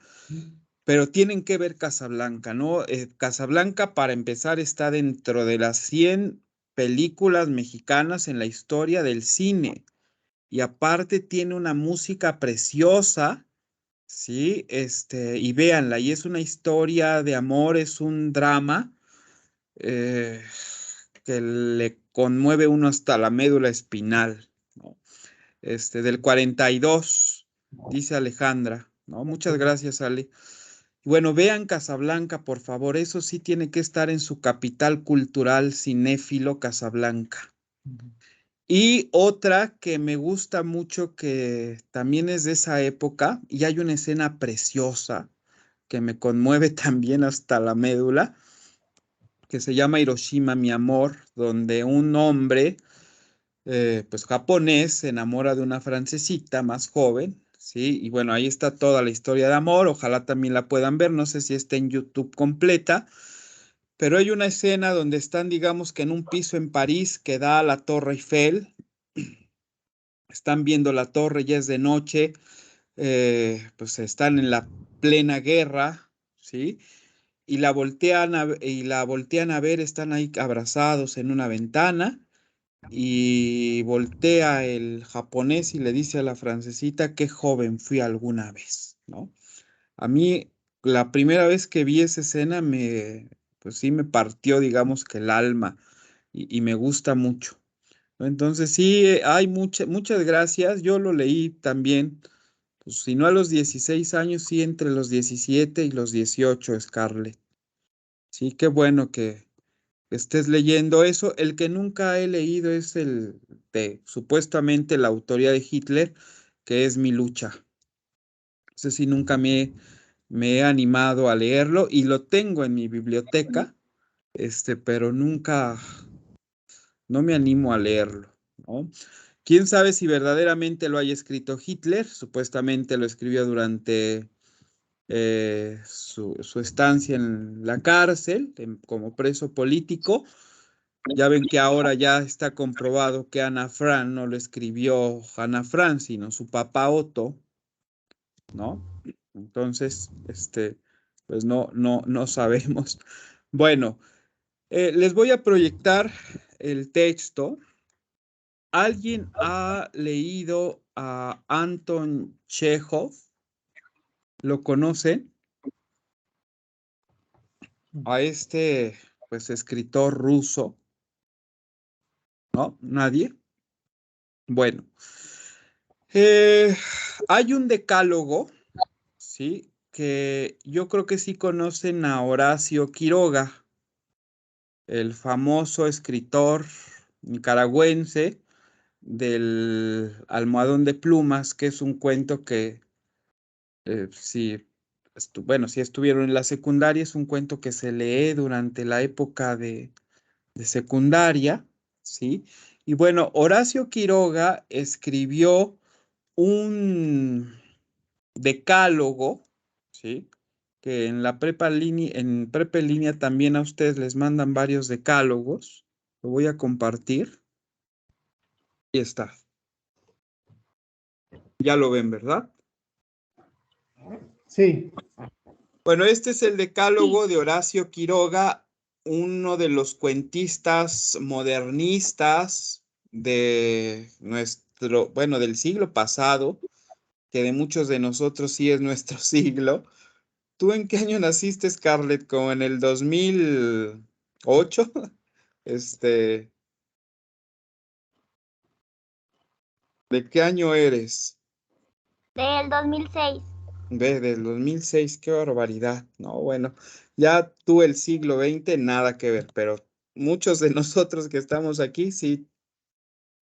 Speaker 1: pero tienen que ver Casablanca, ¿no? Casablanca, para empezar, está dentro de las 100 películas mexicanas en la historia del cine, y aparte tiene una música preciosa, ¿sí? Y véanla, y es una historia de amor, es un drama, eh, que le conmueve uno hasta la médula espinal, ¿no? Del 42, dice Alejandra, ¿no? Muchas gracias, Ale. Bueno, vean Casablanca, por favor, eso sí tiene que estar en su capital cultural cinéfilo, Casablanca. Y otra que me gusta mucho, que también es de esa época, y hay una escena preciosa que me conmueve también hasta la médula, que se llama Hiroshima, mi amor, donde un hombre, pues japonés, se enamora de una francesita más joven, ¿sí? Y bueno, ahí está toda la historia de amor, ojalá también la puedan ver, no sé si está en YouTube completa, pero hay una escena donde están, digamos que en un piso en París que da a la Torre Eiffel, están viendo la torre, ya es de noche, pues están en la plena guerra, ¿sí? Y la voltean a ver, están ahí abrazados en una ventana y voltea el japonés y le dice a la francesita, qué joven fui alguna vez, ¿no? A mí, la primera vez que vi esa escena, pues sí me partió, digamos que el alma y me gusta mucho, ¿no? Entonces sí, hay muchas gracias. Yo lo leí también, pues si no a los 16 años, sí entre los 17 y los 18, Scarlett. Sí, qué bueno que estés leyendo eso. El que nunca he leído es el de supuestamente la autoría de Hitler, que es Mi lucha. Ese sí nunca me he animado a leerlo y lo tengo en mi biblioteca, pero nunca, no me animo a leerlo, ¿no? ¿Quién sabe si verdaderamente lo haya escrito Hitler? Supuestamente lo escribió durante su estancia en la cárcel como preso político. Ya ven que ahora ya está comprobado que Ana Frank no lo escribió Ana Frank, sino su papá Otto, ¿no? Entonces, pues no sabemos. Bueno, les voy a proyectar el texto. ¿Alguien ha leído a Anton Chekhov? ¿Lo conocen? A pues, escritor ruso, ¿no? ¿Nadie? Bueno, hay un decálogo, ¿sí? Que yo creo que sí conocen a Horacio Quiroga, el famoso escritor nicaragüense del Almohadón de Plumas, que es un cuento que, si, bueno, si estuvieron en la secundaria, es un cuento que se lee durante la época de secundaria, ¿sí? Y bueno, Horacio Quiroga escribió un decálogo, ¿sí? Que en la en Prepa en Línea también a ustedes les mandan varios decálogos. Lo voy a compartir. Ahí está. Ya lo ven, ¿verdad?
Speaker 7: Sí.
Speaker 1: Bueno, este es el decálogo de Horacio Quiroga, uno de los cuentistas modernistas de bueno, del siglo pasado, que de muchos de nosotros sí es nuestro siglo. ¿Tú en qué año naciste, Scarlett? ¿Como en el 2008? Este, ¿De qué año eres?
Speaker 10: Del 2006.
Speaker 1: Ve, del 2006, qué barbaridad. No, bueno, ya tú el siglo XX, nada que ver, pero muchos de nosotros que estamos aquí, sí,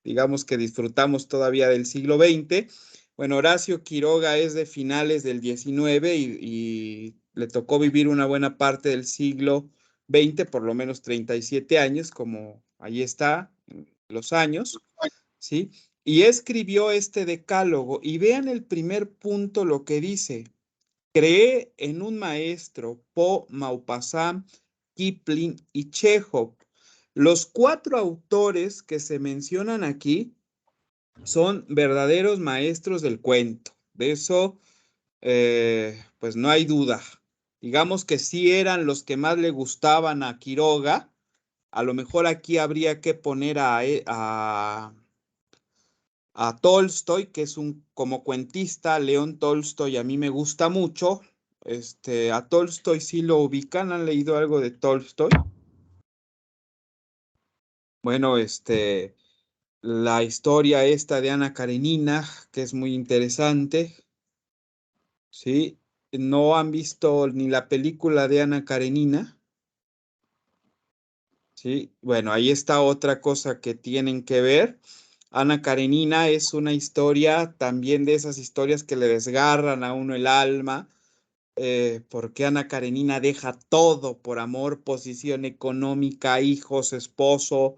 Speaker 1: digamos que disfrutamos todavía del siglo XX. Bueno, Horacio Quiroga es de finales del XIX y le tocó vivir una buena parte del siglo XX, por lo menos 37 años, como ahí está, los años, ¿sí? Y escribió este decálogo y vean el primer punto lo que dice. Creé en un maestro, Poe, Maupassant, Kipling y Chekhov. Los 4 autores que se mencionan aquí son verdaderos maestros del cuento. De eso, pues no hay duda. Digamos que sí eran los que más le gustaban a Quiroga. A lo mejor aquí habría que poner a Tolstoy, que es como cuentista, León Tolstoy, a mí me gusta mucho. A Tolstoy sí lo ubican, ¿han leído algo de Tolstoy? Bueno, la historia esta de Ana Karenina, que es muy interesante, ¿sí? ¿No han visto ni la película de Ana Karenina? Sí, bueno, ahí está otra cosa que tienen que ver. Ana Karenina es una historia también de esas historias que le desgarran a uno el alma, porque Ana Karenina deja todo por amor, posición económica, hijos, esposo,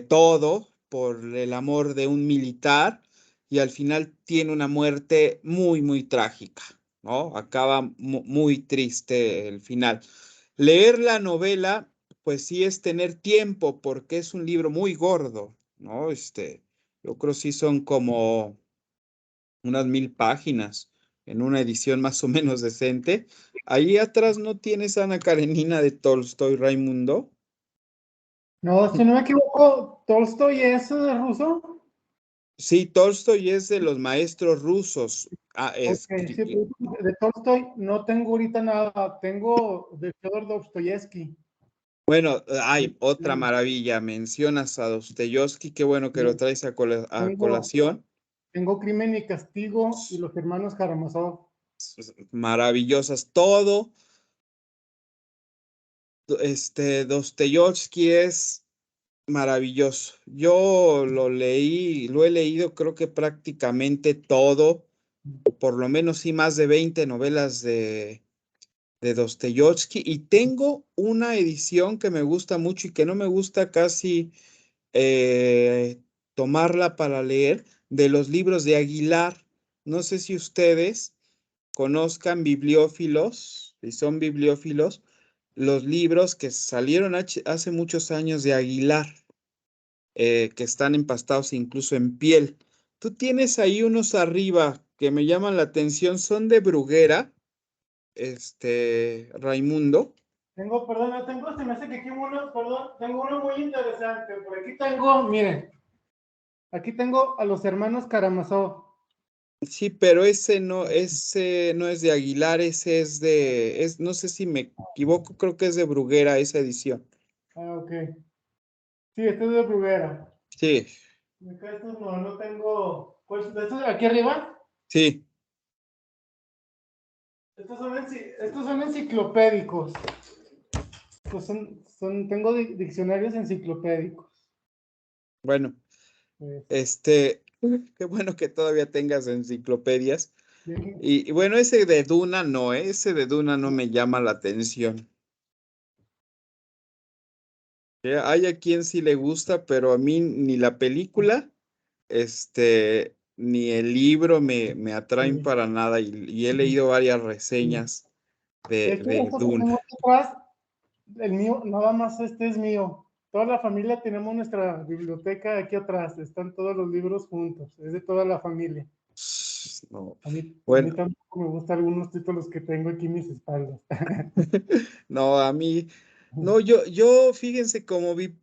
Speaker 1: todo por el amor de un militar y al final tiene una muerte muy, muy trágica, ¿no? Acaba muy triste el final. Leer la novela, pues sí es tener tiempo porque es un libro muy gordo, ¿no? Yo creo sí son como unas 1000 páginas, en una edición más o menos decente. Ahí atrás no tienes Ana Karenina de Tolstoy, Raimundo.
Speaker 7: No, si no me equivoco, Tolstoy es ruso.
Speaker 1: Sí, Tolstoy es de los maestros rusos.
Speaker 7: Ok, sí, de Tolstoy no tengo ahorita nada, tengo de Fyodor Dostoyevsky.
Speaker 1: Bueno, hay otra maravilla. Mencionas a Dostoyevsky, qué bueno que lo traes a colación.
Speaker 7: Tengo Crimen y Castigo y Los Hermanos Karamazov.
Speaker 1: Maravillosas. Todo. Dostoyevsky es maravilloso. Yo lo leí, lo he leído creo que prácticamente todo, o por lo menos sí más de 20 novelas de Dostoyevsky, y tengo una edición que me gusta mucho y que no me gusta casi tomarla para leer, de los libros de Aguilar. No sé si ustedes conozcan bibliófilos, si son bibliófilos, los libros que salieron hace muchos años de Aguilar, que están empastados incluso en piel. Tú tienes ahí unos arriba que me llaman la atención, son de Bruguera, Raimundo.
Speaker 7: Se me hace que aquí tengo uno muy interesante. Por aquí tengo, miren, aquí tengo a Los Hermanos Karamazov.
Speaker 1: Sí, pero ese no es de Aguilar, ese no sé si me equivoco, creo que es de Bruguera esa edición.
Speaker 7: Ah, ok. Sí, este es de Bruguera.
Speaker 1: Sí.
Speaker 7: Acá estos no tengo. ¿Cuál de estos de aquí arriba?
Speaker 1: Sí.
Speaker 7: Estos son enciclopédicos. Pues tengo diccionarios enciclopédicos.
Speaker 1: Bueno, qué bueno que todavía tengas enciclopedias. Y bueno, ese de Duna no, ese de Duna no me llama la atención. Hay a quien sí le gusta, pero a mí ni la película, ni el libro me atraen para nada, y he leído varias reseñas de Duna.
Speaker 7: El mío, nada más este es mío. Toda la familia tenemos nuestra biblioteca aquí atrás, están todos los libros juntos, es de toda la familia.
Speaker 1: No.
Speaker 7: A mí
Speaker 1: Bueno,
Speaker 7: tampoco me gustan algunos títulos que tengo aquí en mis espaldas.
Speaker 1: no, a mí, no, yo fíjense,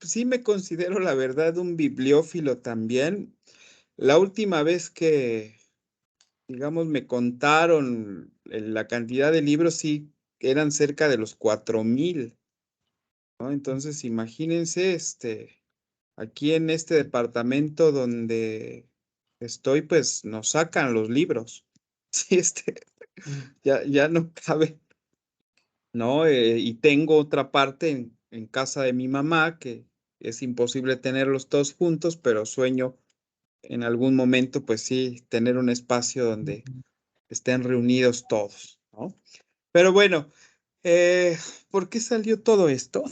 Speaker 1: sí me considero la verdad un bibliófilo también. La última vez que, digamos, me contaron la cantidad de libros, sí, eran cerca de los 4000, ¿no? Entonces, imagínense, aquí en este departamento donde estoy, pues nos sacan los libros. Sí, ya no cabe, ¿no? Y tengo otra parte en casa de mi mamá, que es imposible tenerlos todos juntos, pero sueño en algún momento, pues sí, tener un espacio donde estén reunidos todos, ¿no? Pero bueno, ¿por qué salió todo esto?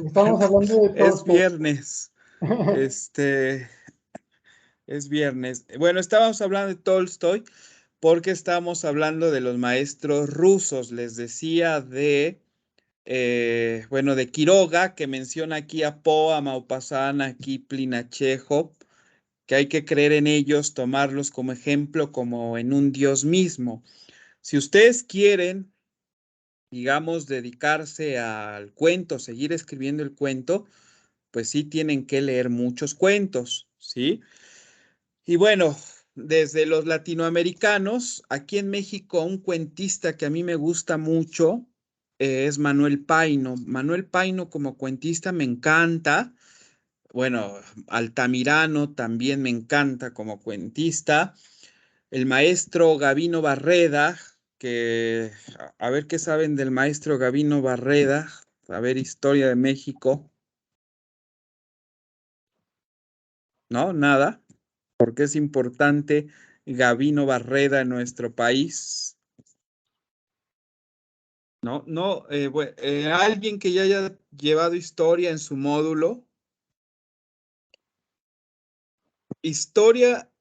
Speaker 7: Estamos hablando de todo.
Speaker 1: Es viernes. Es viernes. Bueno, estábamos hablando de Tolstoy porque estábamos hablando de los maestros rusos. Les decía de Quiroga, que menciona aquí a Poe, a Maupassant, a Kipling, a Chekhov, que hay que creer en ellos, tomarlos como ejemplo, como en un Dios mismo. Si ustedes quieren, digamos, dedicarse al cuento, seguir escribiendo el cuento, pues sí tienen que leer muchos cuentos, ¿sí? Y bueno, desde los latinoamericanos, aquí en México, un cuentista que a mí me gusta mucho es Manuel Paino. Manuel Paino como cuentista me encanta. Bueno, Altamirano también me encanta como cuentista. El maestro Gavino Barreda, que a ver qué saben del maestro Gavino Barreda, a ver, historia de México. No, nada, porque es importante Gavino Barreda en nuestro país. No, alguien que ya haya llevado historia en su módulo. Historia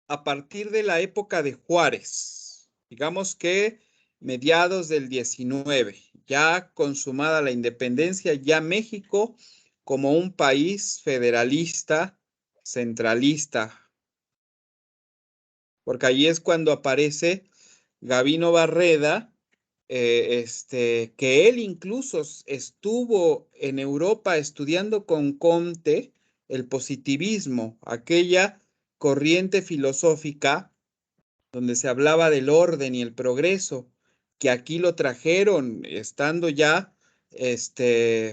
Speaker 1: a partir de la época de Juárez, digamos que mediados del 19, ya consumada la independencia, ya México como un país federalista, centralista, porque ahí es cuando aparece Gabino Barreda, que él incluso estuvo en Europa estudiando con Comte el positivismo, aquella corriente filosófica donde se hablaba del orden y el progreso, que aquí lo trajeron estando ya,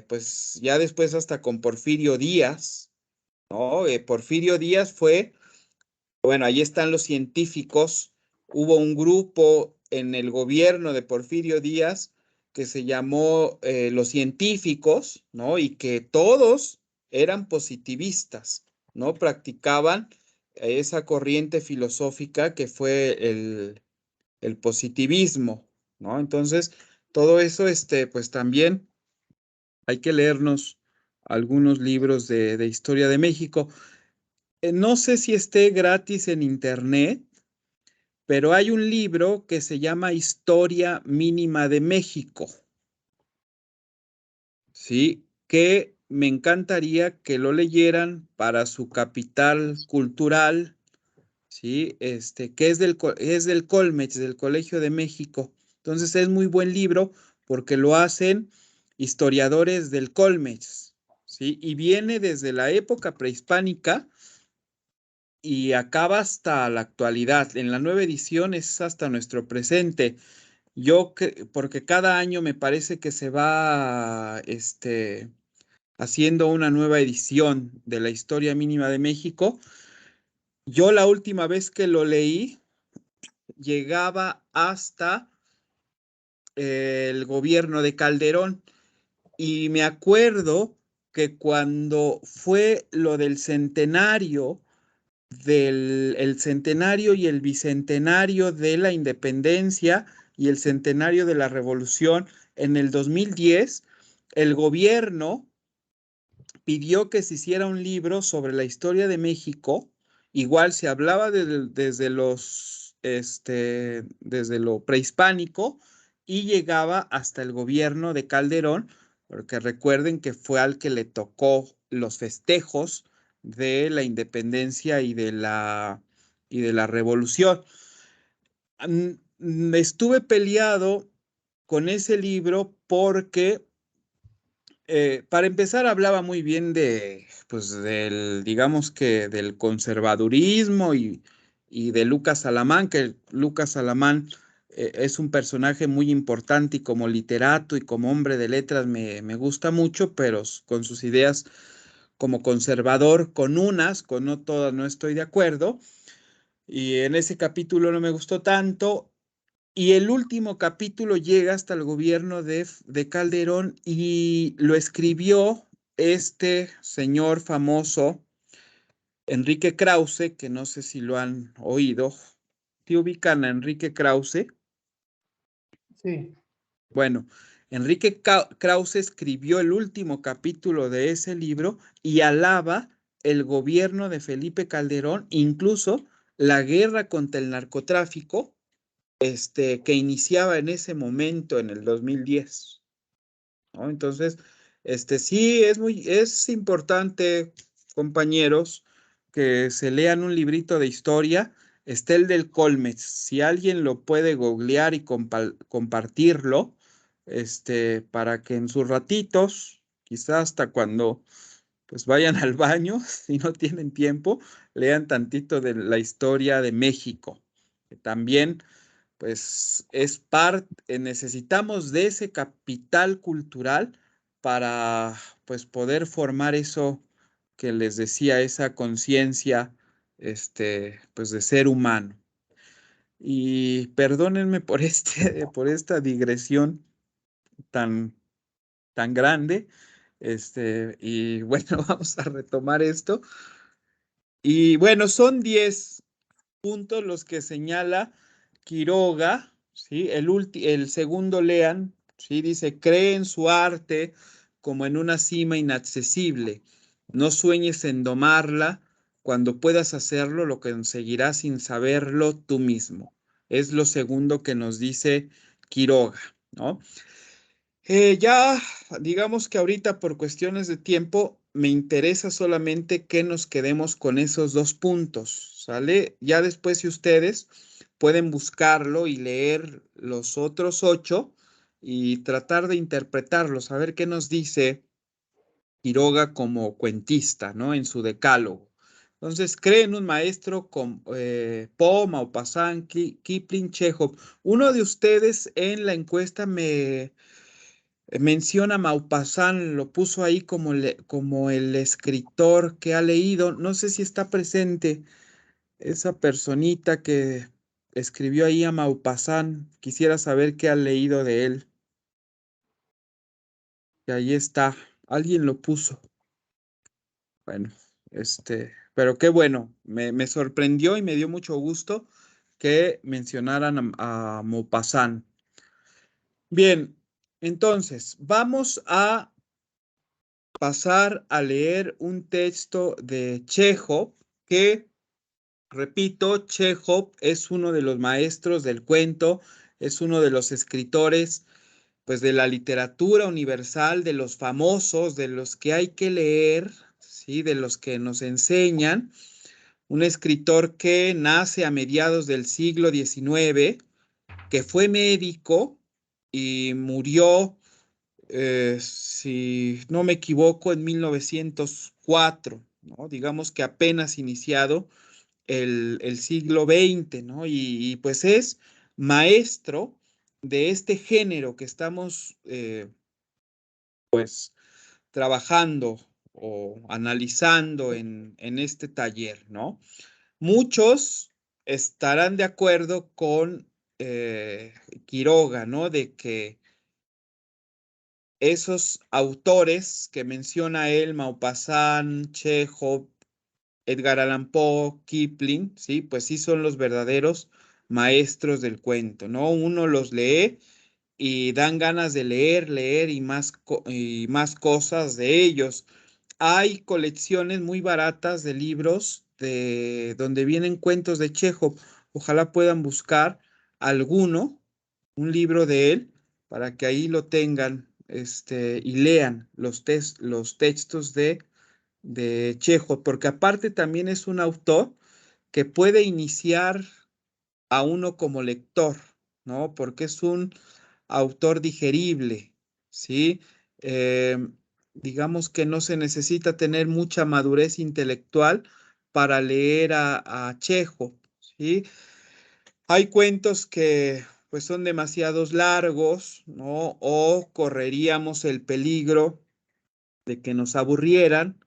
Speaker 1: pues ya después hasta con Porfirio Díaz, ¿no? Porfirio Díaz fue, bueno, ahí están los científicos, hubo un grupo en el gobierno de Porfirio Díaz que se llamó los científicos, ¿no? Y que todos eran positivistas, ¿no? Practicaban esa corriente filosófica que fue el positivismo, ¿no? Entonces, todo eso, pues también hay que leernos algunos libros de historia de México. No sé si esté gratis en internet, pero hay un libro que se llama Historia Mínima de México, ¿sí? Que me encantaría que lo leyeran para su capital cultural, ¿sí? Que es del Colmex, del Colegio de México. Entonces es muy buen libro porque lo hacen historiadores del Colmex, ¿sí? Y viene desde la época prehispánica y acaba hasta la actualidad. En la nueva edición es hasta nuestro presente. Porque cada año me parece que se va, haciendo una nueva edición de la Historia Mínima de México. Yo la última vez que lo leí llegaba hasta el gobierno de Calderón y me acuerdo que cuando fue lo del centenario, el centenario y el bicentenario de la independencia y el centenario de la revolución en el 2010, el gobierno pidió que se hiciera un libro sobre la historia de México. Igual se hablaba desde lo prehispánico y llegaba hasta el gobierno de Calderón, porque recuerden que fue al que le tocó los festejos de la independencia y de la revolución. Estuve peleado con ese libro porque para empezar, hablaba muy bien pues digamos que del conservadurismo y de Lucas Alamán, que Lucas Alamán es un personaje muy importante y como literato y como hombre de letras me gusta mucho, pero con sus ideas como conservador, con no todas no estoy de acuerdo. Y en ese capítulo no me gustó tanto. Y el último capítulo llega hasta el gobierno de Calderón y lo escribió este señor famoso, Enrique Krause, que no sé si lo han oído. ¿Te ubican a Enrique Krause?
Speaker 7: Sí.
Speaker 1: Bueno, Enrique Krause escribió el último capítulo de ese libro y alaba el gobierno de Felipe Calderón, incluso la guerra contra el narcotráfico que iniciaba en ese momento, en el 2010, ¿no? Entonces, sí, es importante, compañeros, que se lean un librito de historia. Está el del Colmex. Si alguien lo puede googlear y compartirlo, para que en sus ratitos, quizás hasta cuando pues vayan al baño, si no tienen tiempo, lean tantito de la historia de México, que también pues es parte, necesitamos de ese capital cultural para pues poder formar eso que les decía, esa conciencia, pues de ser humano. Y perdónenme por por esta digresión tan, tan grande, y bueno, vamos a retomar esto. Y bueno, son 10 puntos los que señala Quiroga, ¿sí? El segundo lean, ¿sí? Dice, cree en su arte como en una cima inaccesible. No sueñes en domarla. Cuando puedas hacerlo, lo conseguirás sin saberlo tú mismo. Es lo segundo que nos dice Quiroga, ¿no? Ya, digamos que ahorita por cuestiones de tiempo me interesa solamente que nos quedemos con esos 2 puntos, ¿sale? Ya después si ustedes pueden buscarlo y leer los otros 8 y tratar de interpretarlos, a ver qué nos dice Quiroga como cuentista, ¿no? En su decálogo. Entonces, creen un maestro con Poe, Maupassant, Kipling, Chekhov. Uno de ustedes en la encuesta me menciona Maupassant, lo puso ahí como, como el escritor que ha leído. No sé si está presente esa personita que escribió ahí a Maupassant. Quisiera saber qué ha leído de él. Y ahí está. Alguien lo puso. Bueno, pero qué bueno. Me sorprendió y me dio mucho gusto que mencionaran a Maupassant. Bien, entonces, vamos a pasar a leer un texto de Chekhov que, repito, Chekhov es uno de los maestros del cuento, es uno de los escritores, pues, de la literatura universal, de los famosos, de los que hay que leer, ¿sí? De los que nos enseñan. Un escritor que nace a mediados del siglo XIX, que fue médico y murió si no me equivoco, en 1904, ¿no? Digamos que apenas iniciado el siglo XX, ¿no? Pues es maestro de este género que estamos, pues, trabajando o analizando en este taller, ¿no? Muchos estarán de acuerdo con Quiroga, ¿no? De que esos autores que menciona él, Maupassant, Chekhov, Edgar Allan Poe, Kipling, ¿sí? Pues sí son los verdaderos maestros del cuento, ¿no? Uno los lee y dan ganas de leer, leer y más cosas de ellos. Hay colecciones muy baratas de libros de donde vienen cuentos de Chekhov. Ojalá puedan buscar alguno, un libro de él, para que ahí lo tengan, y lean los textos de Chekhov, porque aparte también es un autor que puede iniciar a uno como lector, ¿no? Porque es un autor digerible, ¿sí? Eh, digamos que no se necesita tener mucha madurez intelectual para leer a Chekhov, ¿sí? Hay cuentos que pues son demasiados largos, ¿no? O correríamos el peligro de que nos aburrieran,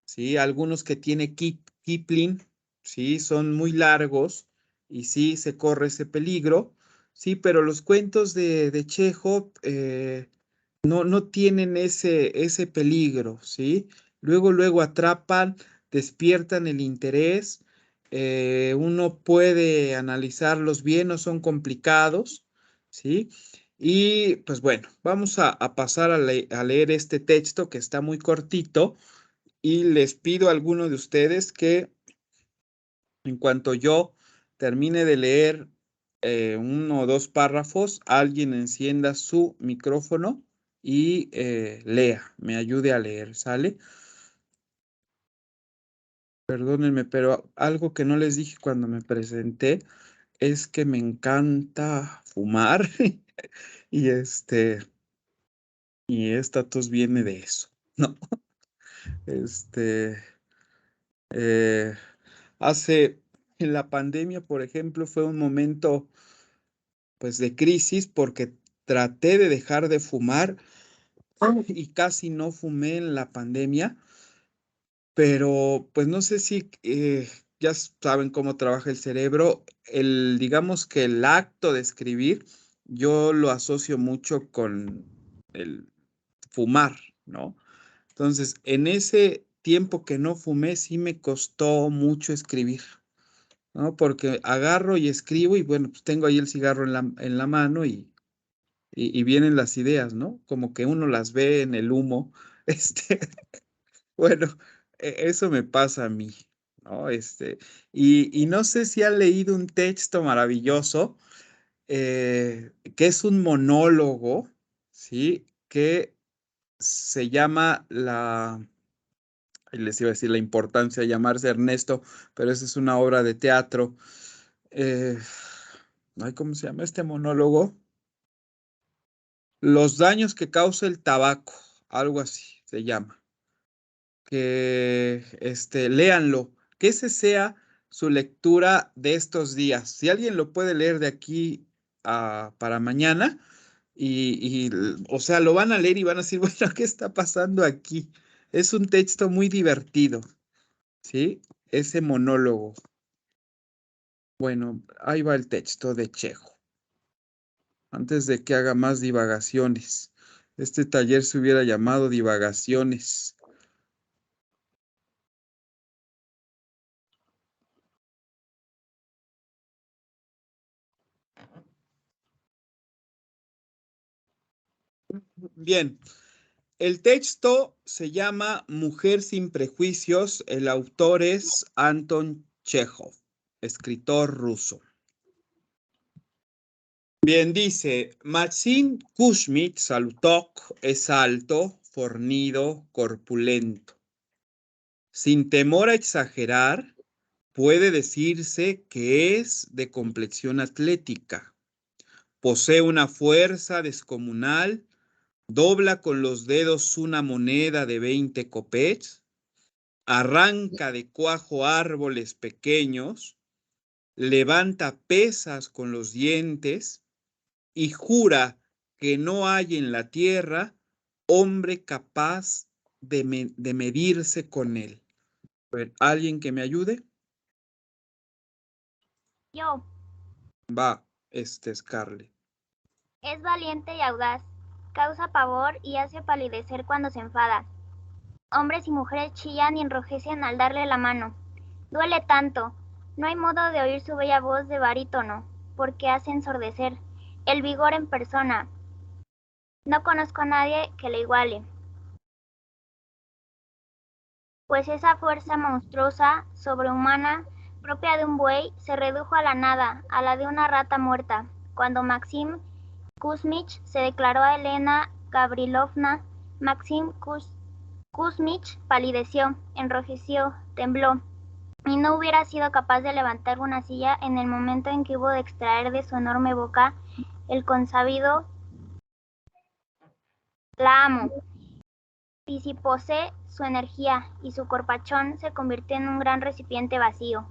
Speaker 1: ¿sí? Algunos que tiene Kipling, ¿sí? Son muy largos y sí se corre ese peligro, ¿sí? Pero los cuentos de Chekhov no tienen ese peligro, ¿sí? Luego atrapan, despiertan el interés, uno puede analizarlos bien, no son complicados, ¿sí? Y pues bueno, vamos a pasar a leer este texto que está muy cortito y les pido a alguno de ustedes que en cuanto yo termine de leer 1 o 2 párrafos, alguien encienda su micrófono y lea, me ayude a leer, ¿sale? Perdónenme, pero algo que no les dije cuando me presenté es que me encanta fumar y y esta tos viene de eso, ¿no? Este, eh, en la pandemia, por ejemplo, fue un momento pues de crisis porque traté de dejar de fumar y casi no fumé en la pandemia, pero pues no sé si ya saben cómo trabaja el cerebro. Digamos que el acto de escribir, yo lo asocio mucho con el fumar, ¿no? Entonces, en ese tiempo que no fumé, sí me costó mucho escribir, ¿no? Porque agarro y escribo y bueno, pues tengo ahí el cigarro en la mano y vienen las ideas, ¿no? Como que uno las ve en el humo. Este, bueno, eso me pasa a mí, ¿no? Y no sé si han leído un texto maravilloso, que es un monólogo, ¿sí? Que se llama ahí les iba a decir la importancia de llamarse Ernesto, pero esa es una obra de teatro. Ay, ¿cómo se llama este monólogo? Los daños que causa el tabaco, algo así se llama. Que léanlo, que ese sea su lectura de estos días. Si alguien lo puede leer de aquí para mañana, o sea, lo van a leer y van a decir, bueno, ¿qué está pasando aquí? Es un texto muy divertido, ¿sí? Ese monólogo. Bueno, ahí va el texto de Chejo. Antes de que haga más divagaciones. Este taller se hubiera llamado Divagaciones. Bien, el texto se llama Mujer sin prejuicios. El autor es Anton Chekhov, escritor ruso. Bien, dice, Maxim Kuzmich-Salutok es alto, fornido, corpulento. Sin temor a exagerar, puede decirse que es de complexión atlética. Posee una fuerza descomunal, dobla con los dedos una moneda de 20 copecks, arranca de cuajo árboles pequeños, levanta pesas con los dientes y jura que no hay en la tierra hombre capaz de medirse con él. A ver, ¿alguien que me ayude?
Speaker 10: Yo.
Speaker 1: Va, Scarlett.
Speaker 10: Es valiente y audaz, causa pavor y hace palidecer cuando se enfada. Hombres y mujeres chillan y enrojecen al darle la mano. Duele tanto, no hay modo de oír su bella voz de barítono, porque hace ensordecer. El vigor en persona. No conozco a nadie que le iguale. Pues esa fuerza monstruosa, sobrehumana, propia de un buey, se redujo a la nada, a la de una rata muerta, cuando Maxim Kuzmich se declaró a Elena Gavrilovna. Maxim Kuzmich palideció, enrojeció, tembló, y no hubiera sido capaz de levantar una silla en el momento en que hubo de extraer de su enorme boca el consabido "la amo". Disipóse su energía y su corpachón se convirtió en un gran recipiente vacío.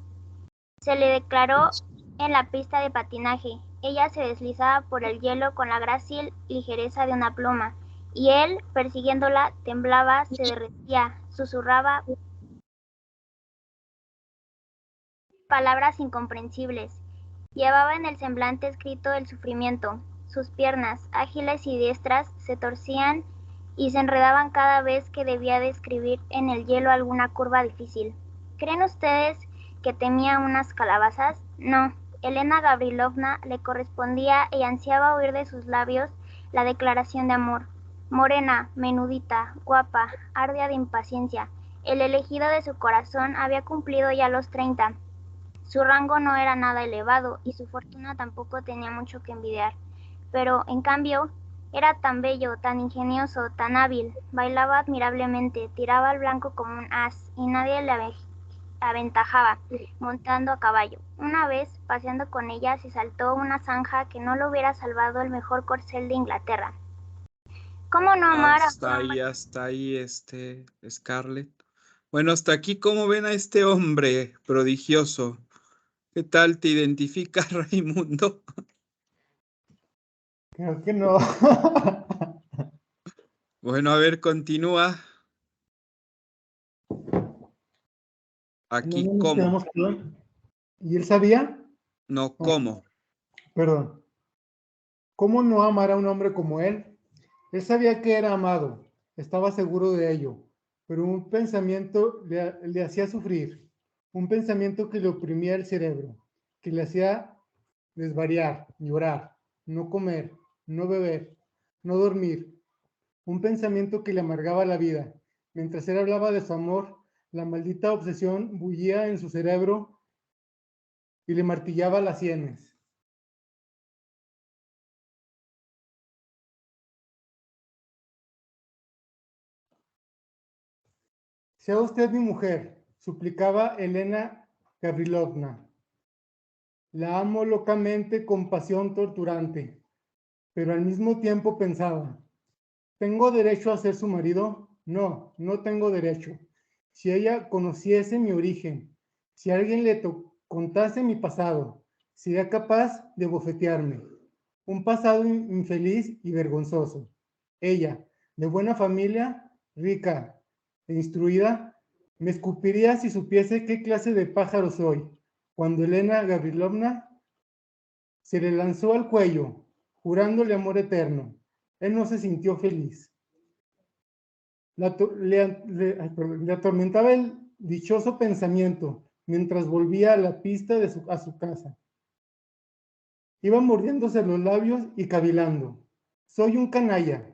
Speaker 10: Se le declaró en la pista de patinaje. Ella se deslizaba por el hielo con la grácil ligereza de una pluma, y él, persiguiéndola, temblaba, se derretía, susurraba palabras incomprensibles. Llevaba en el semblante escrito el sufrimiento. Sus piernas, ágiles y diestras, se torcían y se enredaban cada vez que debía de escribir en el hielo alguna curva difícil. ¿Creen ustedes que temía unas calabazas? No. Elena Gavrilovna le correspondía y ansiaba oír de sus labios la declaración de amor. Morena, menudita, guapa, ardea de impaciencia. El elegido de su corazón había cumplido ya los 30. Su rango no era nada elevado y su fortuna tampoco tenía mucho que envidiar, pero, en cambio, era tan bello, tan ingenioso, tan hábil, bailaba admirablemente, tiraba al blanco como un as y nadie le aventajaba montando a caballo. Una vez, paseando con ella, se saltó una zanja que no lo hubiera salvado el mejor corcel de Inglaterra. ¿Cómo no amar a un hombre?
Speaker 1: Hasta ahí, Scarlett. Bueno, hasta aquí, ¿cómo ven a este hombre prodigioso? ¿Qué tal te identifica, Raimundo?
Speaker 7: Creo que no.
Speaker 1: Bueno, a ver, continúa. Aquí,
Speaker 7: No nos
Speaker 1: ¿cómo?
Speaker 7: quedamos con- ¿Y él sabía?
Speaker 1: No,
Speaker 7: Oh,
Speaker 1: ¿cómo?
Speaker 7: perdón. ¿Cómo no amar a un hombre como él? Él sabía que era amado, estaba seguro de ello, pero un pensamiento le hacía sufrir, un pensamiento que le oprimía el cerebro, que le hacía desvariar, llorar, no comer, no beber, no dormir, un pensamiento que le amargaba la vida. Mientras él hablaba de su amor, la maldita obsesión bullía en su cerebro y le martillaba las sienes. Sea usted mi mujer, suplicaba Elena Gavrilovna. La amo locamente con pasión torturante, pero al mismo tiempo pensaba, ¿tengo derecho a ser su marido? No, no tengo derecho. Si ella conociese mi origen, si alguien le contase mi pasado, sería capaz de bofetearme. Un pasado infeliz y vergonzoso. Ella, de buena familia, rica e instruida, me escupiría si supiese qué clase de pájaro soy. Cuando Elena Gavrilovna se le lanzó al cuello, jurándole amor eterno, él no se sintió feliz. Le atormentaba el dichoso pensamiento mientras volvía a la pista a su casa. Iba mordiéndose los labios y cavilando. Soy un canalla.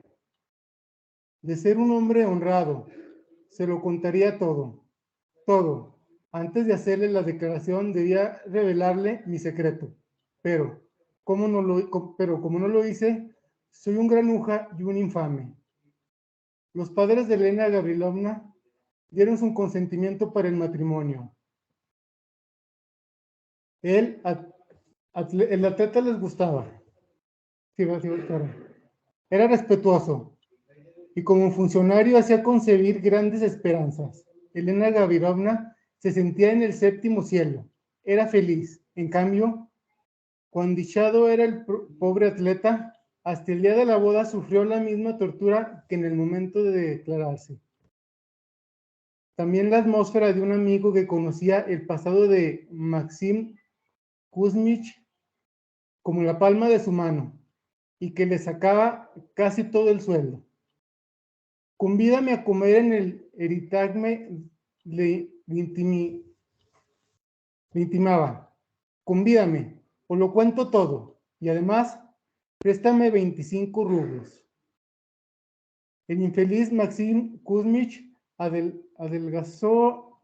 Speaker 7: De ser un hombre honrado, se lo contaría todo. Todo. Antes de hacerle la declaración, debía revelarle mi secreto. Pero como no lo hice, soy un granuja y un infame. Los padres de Elena Gavrilovna dieron su consentimiento para el matrimonio. El atleta les gustaba. Sí, claro. Era respetuoso y como funcionario hacía concebir grandes esperanzas. Elena Gavrilovna se sentía en el séptimo cielo. Era feliz. En cambio, cuán dichado era el pobre atleta, hasta el día de la boda sufrió la misma tortura que en el momento de declararse. También la atmósfera de un amigo que conocía el pasado de Maxim Kuzmich como la palma de su mano y que le sacaba casi todo el sueldo. Convídame a comer en el Eritagme, le intimaba. Convídame, o lo cuento todo, y además, préstame 25 rublos. El infeliz Maxim Kuzmich adelgazó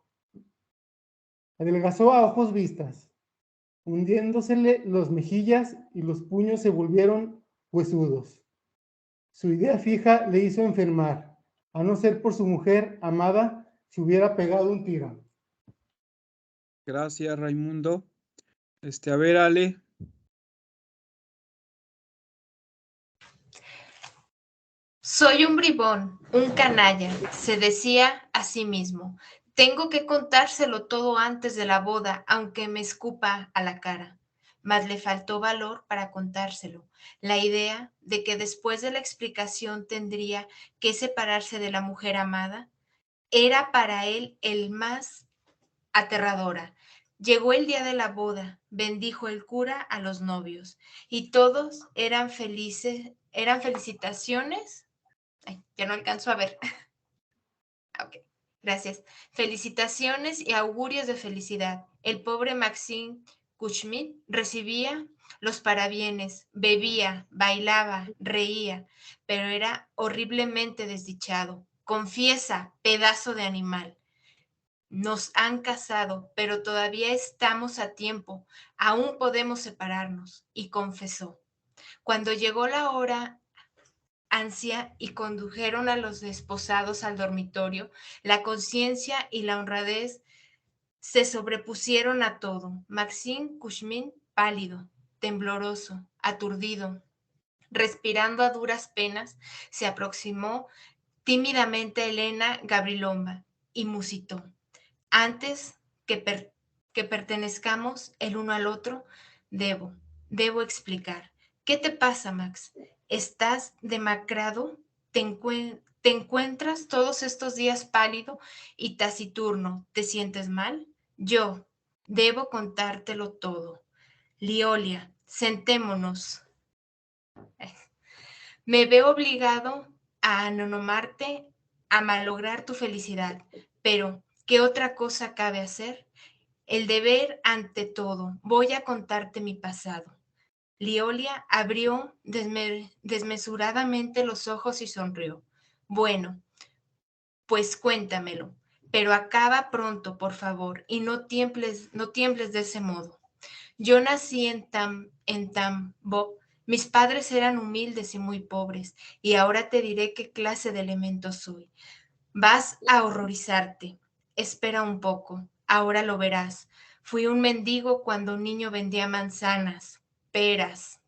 Speaker 7: a ojos vistas, hundiéndosele las mejillas y los puños se volvieron huesudos. Su idea fija le hizo enfermar. A no ser por su mujer amada, se hubiera pegado un tiro.
Speaker 1: Gracias, Raimundo. A ver, Ale.
Speaker 2: Soy un bribón, un canalla, se decía a sí mismo. Tengo que contárselo todo antes de la boda, aunque me escupa a la cara. Mas le faltó valor para contárselo. La idea de que después de la explicación tendría que separarse de la mujer amada era para él el más aterradora. Llegó el día de la boda, bendijo el cura a los novios y todos eran felices, eran felicitaciones. Ay, ya no alcanzo a ver. Ok, gracias. Felicitaciones y augurios de felicidad. El pobre Maxim Kuchmin recibía los parabienes, bebía, bailaba, reía, pero era horriblemente desdichado. Confiesa, pedazo de animal. Nos han casado, pero todavía estamos a tiempo. Aún podemos separarnos. Y confesó. Cuando llegó la hora ansia y condujeron a los desposados al dormitorio, la conciencia y la honradez se sobrepusieron a todo. Maxim Kuchmin, pálido, tembloroso, aturdido, respirando a duras penas, se aproximó tímidamente a Elena Gavrilovna y musitó. Antes que pertenezcamos el uno al otro, debo explicar. ¿Qué te pasa, Max? ¿Estás demacrado? ¿Te encuentras todos estos días pálido y taciturno? ¿Te sientes mal? Yo debo contártelo todo. Liolia, sentémonos. Me veo obligado a anonomarte, a malograr tu felicidad, pero ¿qué otra cosa cabe hacer? El deber ante todo. Voy a contarte mi pasado. Liolia abrió desmesuradamente los ojos y sonrió. Bueno, pues cuéntamelo, pero acaba pronto, por favor, y no tiembles de ese modo. Yo nací en Tambov. Mis padres eran humildes y muy pobres, y ahora te diré qué clase de elemento soy. Vas a horrorizarte. Espera un poco. Ahora lo verás. Fui un mendigo cuando un niño vendía manzanas, peras.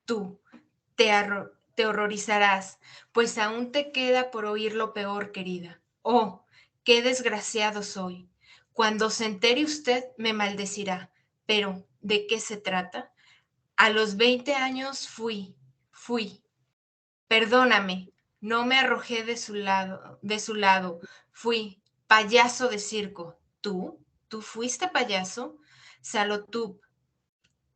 Speaker 2: Tú te horrorizarás, pues aún te queda por oír lo peor, querida. Oh, qué desgraciado soy. Cuando se entere usted, me maldecirá. Pero, ¿de qué se trata? A los 20 años fui. Perdóname, no me arrojé de su lado. Fui payaso de circo. ¿Tú? ¿Tú fuiste payaso? Salotub,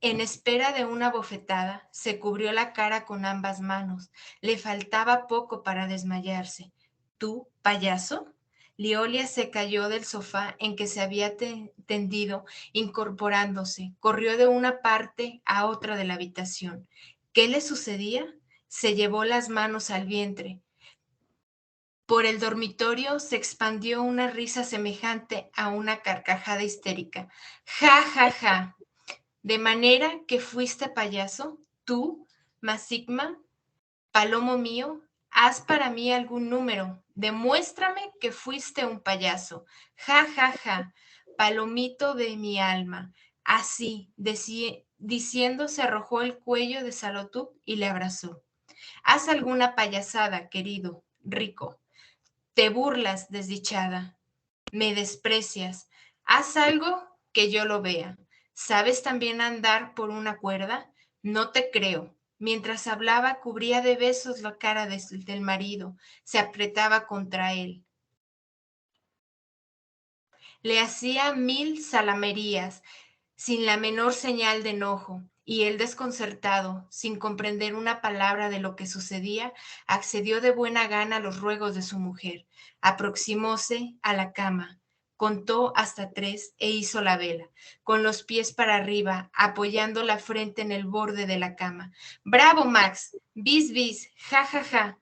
Speaker 2: en espera de una bofetada, se cubrió la cara con ambas manos. Le faltaba poco para desmayarse. ¿Tú, payaso? Liolia se cayó del sofá en que se había tendido, incorporándose. Corrió de una parte a otra de la habitación. ¿Qué le sucedía? Se llevó las manos al vientre. Por el dormitorio se expandió una risa semejante a una carcajada histérica. ¡Ja, ja, ja! De manera que fuiste payaso, tú, Masigma, palomo mío, haz para mí algún número, demuéstrame que fuiste un payaso. Ja, ja, ja, palomito de mi alma. Así, diciendo, se arrojó el cuello de Salotub y le abrazó. Haz alguna payasada, querido, rico. Te burlas, desdichada. Me desprecias. Haz algo que yo lo vea. ¿Sabes también andar por una cuerda? No te creo. Mientras hablaba, cubría de besos la cara del marido. Se apretaba contra él. Le hacía 1000 zalamerías, sin la menor señal de enojo, y él, desconcertado, sin comprender una palabra de lo que sucedía, accedió de buena gana a los ruegos de su mujer. Aproximóse a la cama, contó hasta 3 e hizo la vela, con los pies para arriba, apoyando la frente en el borde de la cama. ¡Bravo, Max! ¡Bis, bis! ¡Ja, ja, ja!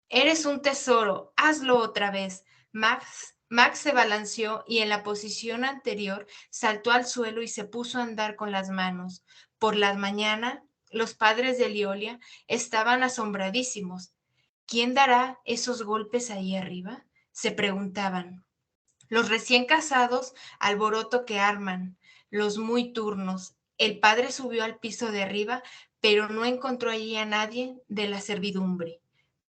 Speaker 2: Eres un tesoro, hazlo otra vez. Max se balanceó y en la posición anterior saltó al suelo y se puso a andar con las manos. Por la mañana, los padres de Liolia estaban asombradísimos. ¿Quién dará esos golpes ahí arriba? Se preguntaban. Los recién casados, alboroto que arman, los muy turnos. El padre subió al piso de arriba, pero no encontró allí a nadie de la servidumbre.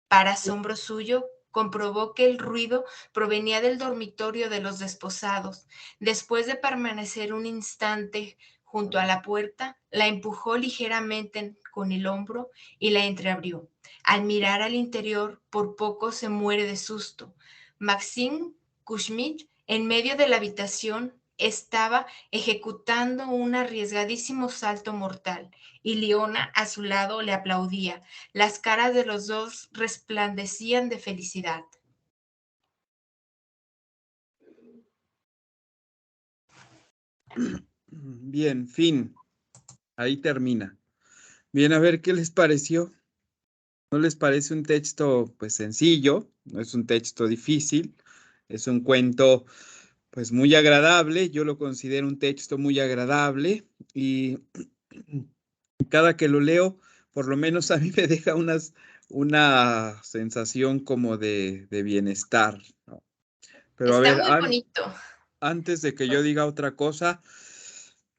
Speaker 2: Para asombro suyo, comprobó que el ruido provenía del dormitorio de los desposados. Después de permanecer un instante junto a la puerta, la empujó ligeramente con el hombro y la entreabrió. Al mirar al interior, por poco se muere de susto. Maxim Kuchmich, en medio de la habitación, estaba ejecutando un arriesgadísimo salto mortal, y Leona a su lado le aplaudía. Las caras de los dos resplandecían de felicidad.
Speaker 1: Bien, fin. Ahí termina. Bien, a ver qué les pareció. ¿No les parece un texto pues sencillo? No es un texto difícil. Es un cuento pues muy agradable. Yo lo considero un texto muy agradable y cada que lo leo, por lo menos a mí me deja una sensación como de bienestar, ¿no? Pero a
Speaker 2: Está
Speaker 1: ver,
Speaker 2: muy bonito.
Speaker 1: antes de que yo diga otra cosa,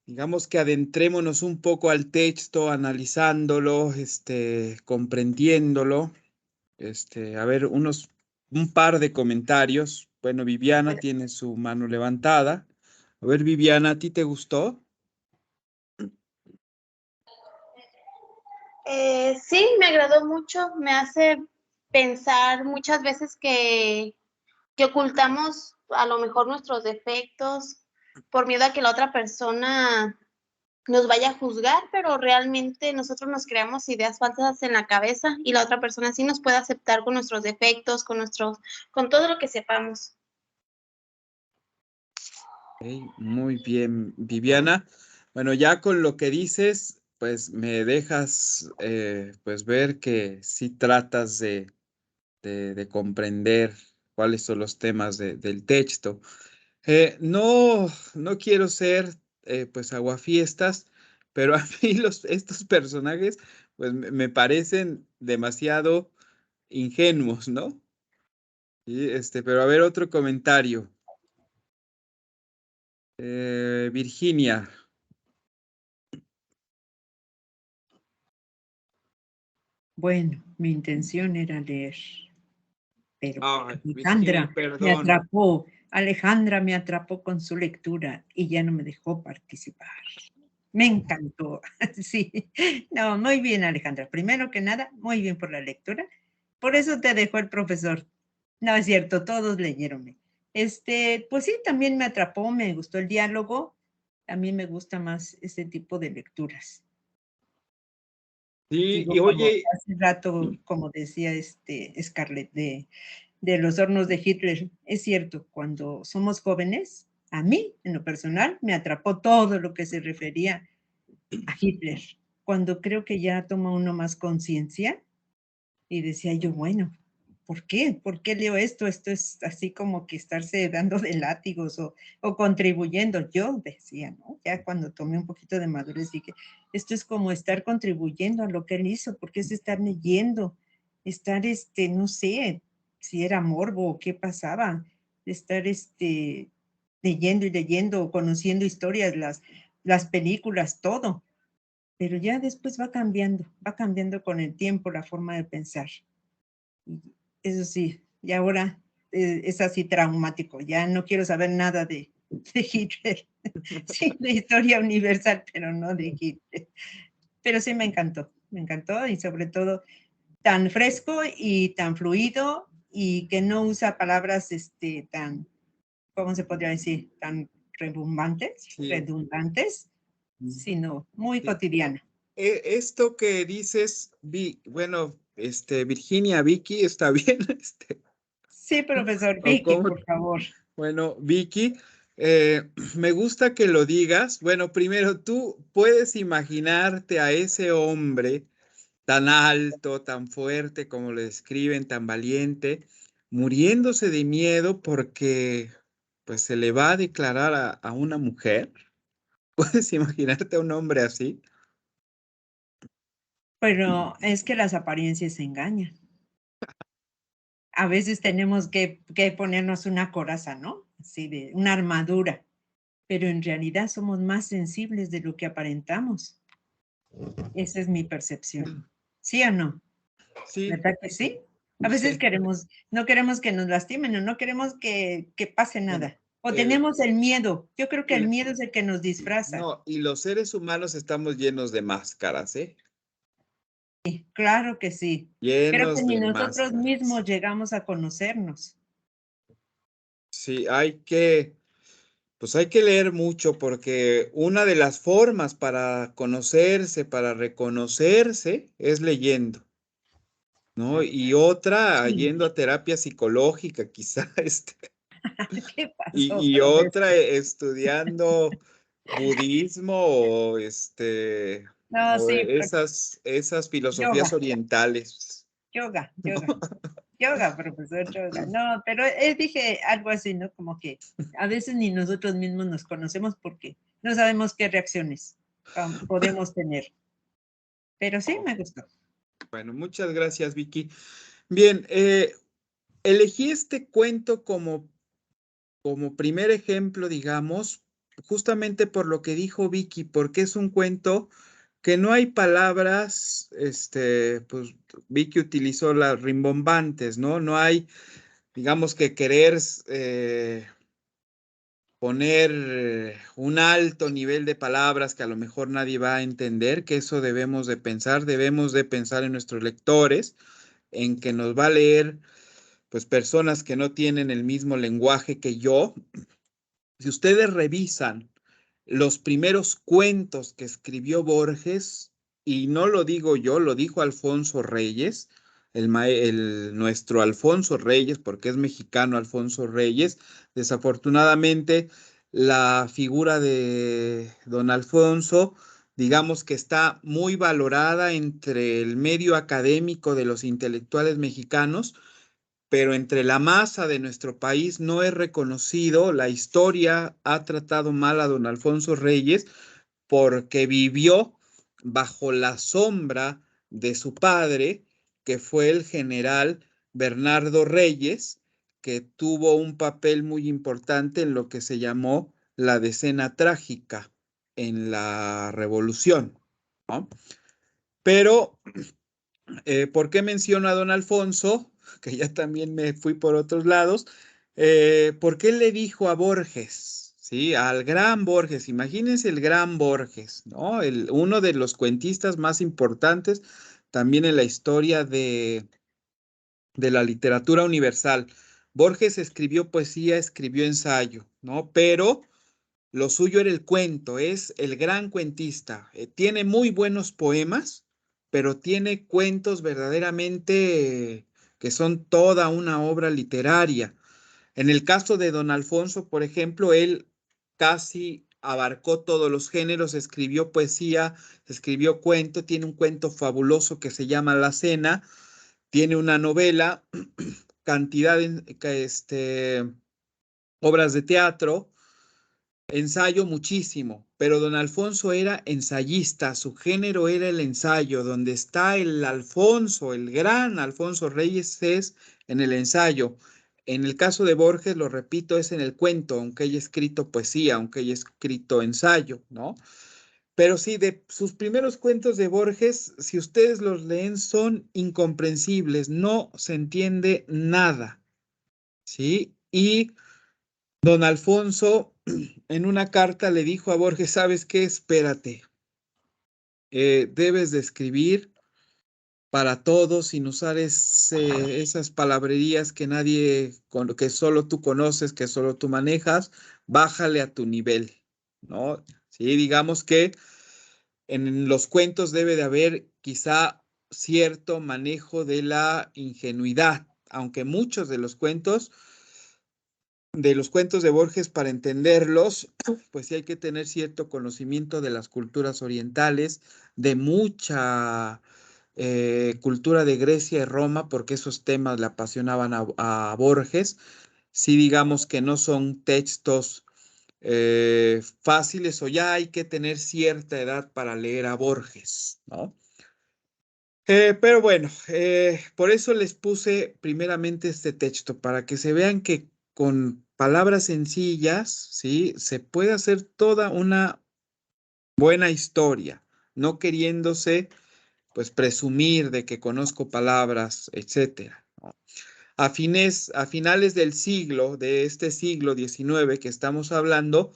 Speaker 1: digamos que adentrémonos un poco al texto, analizándolo, comprendiéndolo. A ver, un par de comentarios. Bueno, Viviana tiene su mano levantada. A ver, Viviana, ¿a ti te gustó?
Speaker 5: Sí, me agradó mucho, me hace pensar muchas veces que ocultamos a lo mejor nuestros defectos por miedo a que la otra persona nos vaya a juzgar, pero realmente nosotros nos creamos ideas falsas en la cabeza y la otra persona sí nos puede aceptar con nuestros defectos, con todo lo que sepamos.
Speaker 1: Ok, muy bien, Viviana. Bueno, ya con lo que dices, pues me dejas pues ver que sí tratas de comprender cuáles son los temas del texto. No quiero ser pues aguafiestas, pero a mí estos personajes pues me parecen demasiado ingenuos, ¿no? Y pero a ver, otro comentario. Virginia.
Speaker 3: Bueno, mi intención era leer, pero
Speaker 1: Ay, Virginia,
Speaker 3: Alejandra me
Speaker 1: perdón.
Speaker 3: atrapó. Alejandra me atrapó con su lectura y ya no me dejó participar. Me encantó. Sí, no, muy bien, Alejandra. Primero que nada, muy bien por la lectura. Por eso te dejó el profesor. No es cierto, todos leyeronme. Pues sí, también me atrapó, me gustó el diálogo. A mí me gusta más este tipo de lecturas.
Speaker 1: Sí,
Speaker 3: Digo,
Speaker 1: y
Speaker 3: como
Speaker 1: oye,
Speaker 3: hace rato, como decía Scarlett, de los hornos de Hitler, es cierto, cuando somos jóvenes, a mí, en lo personal, me atrapó todo lo que se refería a Hitler. Cuando creo que ya toma uno más conciencia y decía yo, bueno, ¿por qué? ¿Por qué leo esto? Esto es así como que estarse dando de látigos o contribuyendo. Yo decía, ¿no? Ya cuando tomé un poquito de madurez dije, esto es como estar contribuyendo a lo que él hizo, porque es estar leyendo, estar, no sé, si era morbo o qué pasaba, estar, leyendo y leyendo, conociendo historias, las películas, todo. Pero ya después va cambiando con el tiempo la forma de pensar. Y eso sí, y ahora es así traumático, ya no quiero saber nada de Hitler. Sí, de historia universal, pero no de Hitler. Pero sí me encantó y sobre todo tan fresco y tan fluido y que no usa palabras tan, ¿cómo se podría decir? Tan
Speaker 1: sí,
Speaker 3: redundantes, sino muy
Speaker 1: sí.
Speaker 3: cotidiano.
Speaker 1: Esto que dices, bueno, Virginia, Vicky, ¿está bien?
Speaker 3: Sí, profesor
Speaker 1: ¿O
Speaker 3: Vicky,
Speaker 1: cómo?
Speaker 3: por favor.
Speaker 1: Bueno, Vicky, me gusta que lo digas. Bueno, primero, tú puedes imaginarte a ese hombre tan alto, tan fuerte como lo describen, tan valiente, muriéndose de miedo porque pues se le va a declarar a una mujer. ¿Puedes imaginarte a un hombre así?
Speaker 3: Pero es que las apariencias engañan. A veces tenemos que ponernos una coraza, ¿no? Así de una armadura, pero en realidad somos más sensibles de lo que aparentamos. Esa es mi percepción. ¿Sí o no?
Speaker 1: Sí,
Speaker 3: ¿Verdad que sí? A veces
Speaker 1: sí.
Speaker 3: no queremos que nos lastimen o no queremos que pase
Speaker 1: Bueno,
Speaker 3: nada. O
Speaker 1: el,
Speaker 3: tenemos el miedo. Yo creo que el
Speaker 1: el-
Speaker 3: miedo es el que nos disfraza.
Speaker 1: no, y los seres humanos estamos llenos de máscaras, ¿eh?
Speaker 3: Claro que sí. Creo que
Speaker 1: Llenos
Speaker 3: ni
Speaker 1: de
Speaker 3: nosotros
Speaker 1: máscaras.
Speaker 3: mismos llegamos a conocernos.
Speaker 1: Sí, pues hay que leer mucho porque una de las formas para conocerse, para reconocerse, es leyendo, ¿no? Y otra,
Speaker 3: Sí.
Speaker 1: yendo a terapia psicológica, quizá,
Speaker 3: ¿Qué pasó,
Speaker 1: y otra,
Speaker 3: profesor?
Speaker 1: estudiando budismo o
Speaker 3: No,
Speaker 1: o
Speaker 3: sí,
Speaker 1: esas filosofías
Speaker 3: yoga,
Speaker 1: orientales.
Speaker 3: yoga, yoga, yoga, profesor, yoga. No, pero dije algo así, ¿no? Como que a veces ni nosotros mismos nos conocemos porque no sabemos qué reacciones podemos tener. Pero sí me gustó.
Speaker 1: Bueno, muchas gracias, Vicky. Bien, elegí este cuento como primer ejemplo, digamos, justamente por lo que dijo Vicky, porque es un cuento que no hay palabras, pues Vicky utilizó las rimbombantes, ¿no? No hay, digamos que querer poner un alto nivel de palabras que a lo mejor nadie va a entender, que eso debemos de pensar en nuestros lectores, en que nos va a leer pues personas que no tienen el mismo lenguaje que yo. Si ustedes revisan los primeros cuentos que escribió Borges, y no lo digo yo, lo dijo Alfonso Reyes, nuestro Alfonso Reyes, porque es mexicano Alfonso Reyes. Desafortunadamente, la figura de don Alfonso, digamos que está muy valorada entre el medio académico de los intelectuales mexicanos, pero entre la masa de nuestro país no es reconocido. La historia ha tratado mal a don Alfonso Reyes porque vivió bajo la sombra de su padre, que fue el general Bernardo Reyes, que tuvo un papel muy importante en lo que se llamó la Decena Trágica en la Revolución, ¿no? Pero, ¿por qué menciono a don Alfonso? Que ya también me fui por otros lados. Porque él le dijo a Borges, ¿sí? Al gran Borges, imagínense el gran Borges, ¿no? Uno de los cuentistas más importantes también en la historia de la literatura universal. Borges escribió poesía, escribió ensayo, ¿no? Pero lo suyo era el cuento, es el gran cuentista. Tiene muy buenos poemas, pero tiene cuentos verdaderamente que son toda una obra literaria. En el caso de don Alfonso, por ejemplo, él casi abarcó todos los géneros, escribió poesía, escribió cuento, tiene un cuento fabuloso que se llama La Cena, tiene una novela, cantidad de obras de teatro, ensayo muchísimo, pero don Alfonso era ensayista, su género era el ensayo, donde está el Alfonso, el gran Alfonso Reyes es en el ensayo. En el caso de Borges, lo repito, es en el cuento, aunque haya escrito poesía, aunque haya escrito ensayo, ¿no? Pero sí, de sus primeros cuentos de Borges, si ustedes los leen, son incomprensibles, no se entiende nada, ¿sí? Y don Alfonso en una carta le dijo a Borges, ¿sabes qué? Espérate, debes de escribir para todos sin usar esas palabrerías que que solo tú conoces, que solo tú manejas, bájale a tu nivel, ¿no? Sí, digamos que en los cuentos debe de haber quizá cierto manejo de la ingenuidad, aunque muchos de los cuentos de Borges, para entenderlos, pues sí hay que tener cierto conocimiento de las culturas orientales, de mucha cultura de Grecia y Roma, porque esos temas le apasionaban a Borges. Sí, digamos que no son textos fáciles, o ya hay que tener cierta edad para leer a Borges, ¿no? Pero bueno, por eso les puse primeramente este texto, para que se vean que con palabras sencillas, ¿sí? Se puede hacer toda una buena historia, no queriéndose, pues, presumir de que conozco palabras, etcétera, ¿no? A finales del siglo, de este siglo XIX que estamos hablando,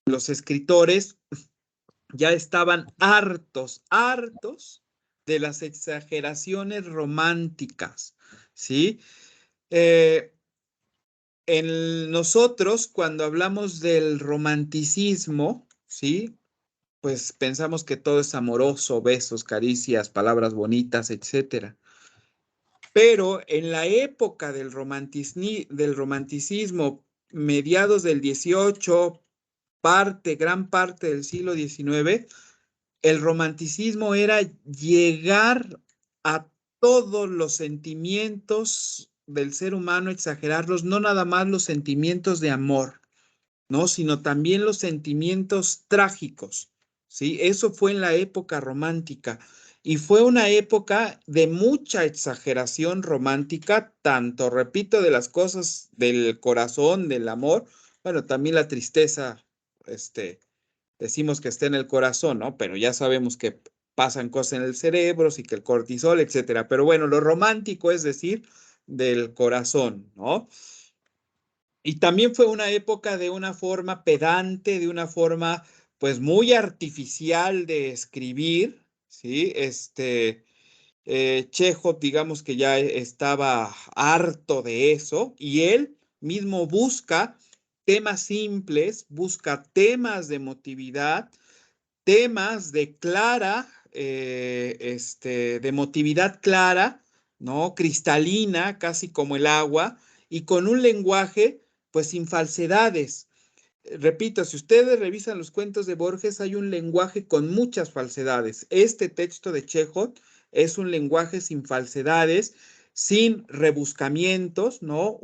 Speaker 1: los escritores ya estaban hartos de las exageraciones románticas, ¿sí? Nosotros, cuando hablamos del romanticismo, ¿sí? Pues pensamos que todo es amoroso, besos, caricias, palabras bonitas, etcétera. Pero en la época del romanticismo, mediados del 18, gran parte del siglo XIX, el romanticismo era llegar a todos los sentimientos del ser humano, exagerarlos, no nada más los sentimientos de amor, ¿no? Sino también los sentimientos trágicos, ¿sí? Eso fue en la época romántica. Y fue una época de mucha exageración romántica, tanto, repito, de las cosas del corazón, del amor, bueno, también la tristeza, decimos que está en el corazón, ¿no? Pero ya sabemos que pasan cosas en el cerebro, sí, que el cortisol, etcétera. Pero bueno, lo romántico es decir, del corazón, ¿no? Y también fue una época de una forma pedante, de una forma, pues, muy artificial de escribir, ¿sí? Chekhov, digamos que ya estaba harto de eso, y él mismo busca temas simples, busca temas de emotividad, temas de de emotividad clara, ¿no? Cristalina, casi como el agua, y con un lenguaje, pues, sin falsedades. Repito, si ustedes revisan los cuentos de Borges, hay un lenguaje con muchas falsedades. Este texto de Chekhov es un lenguaje sin falsedades, sin rebuscamientos, ¿no?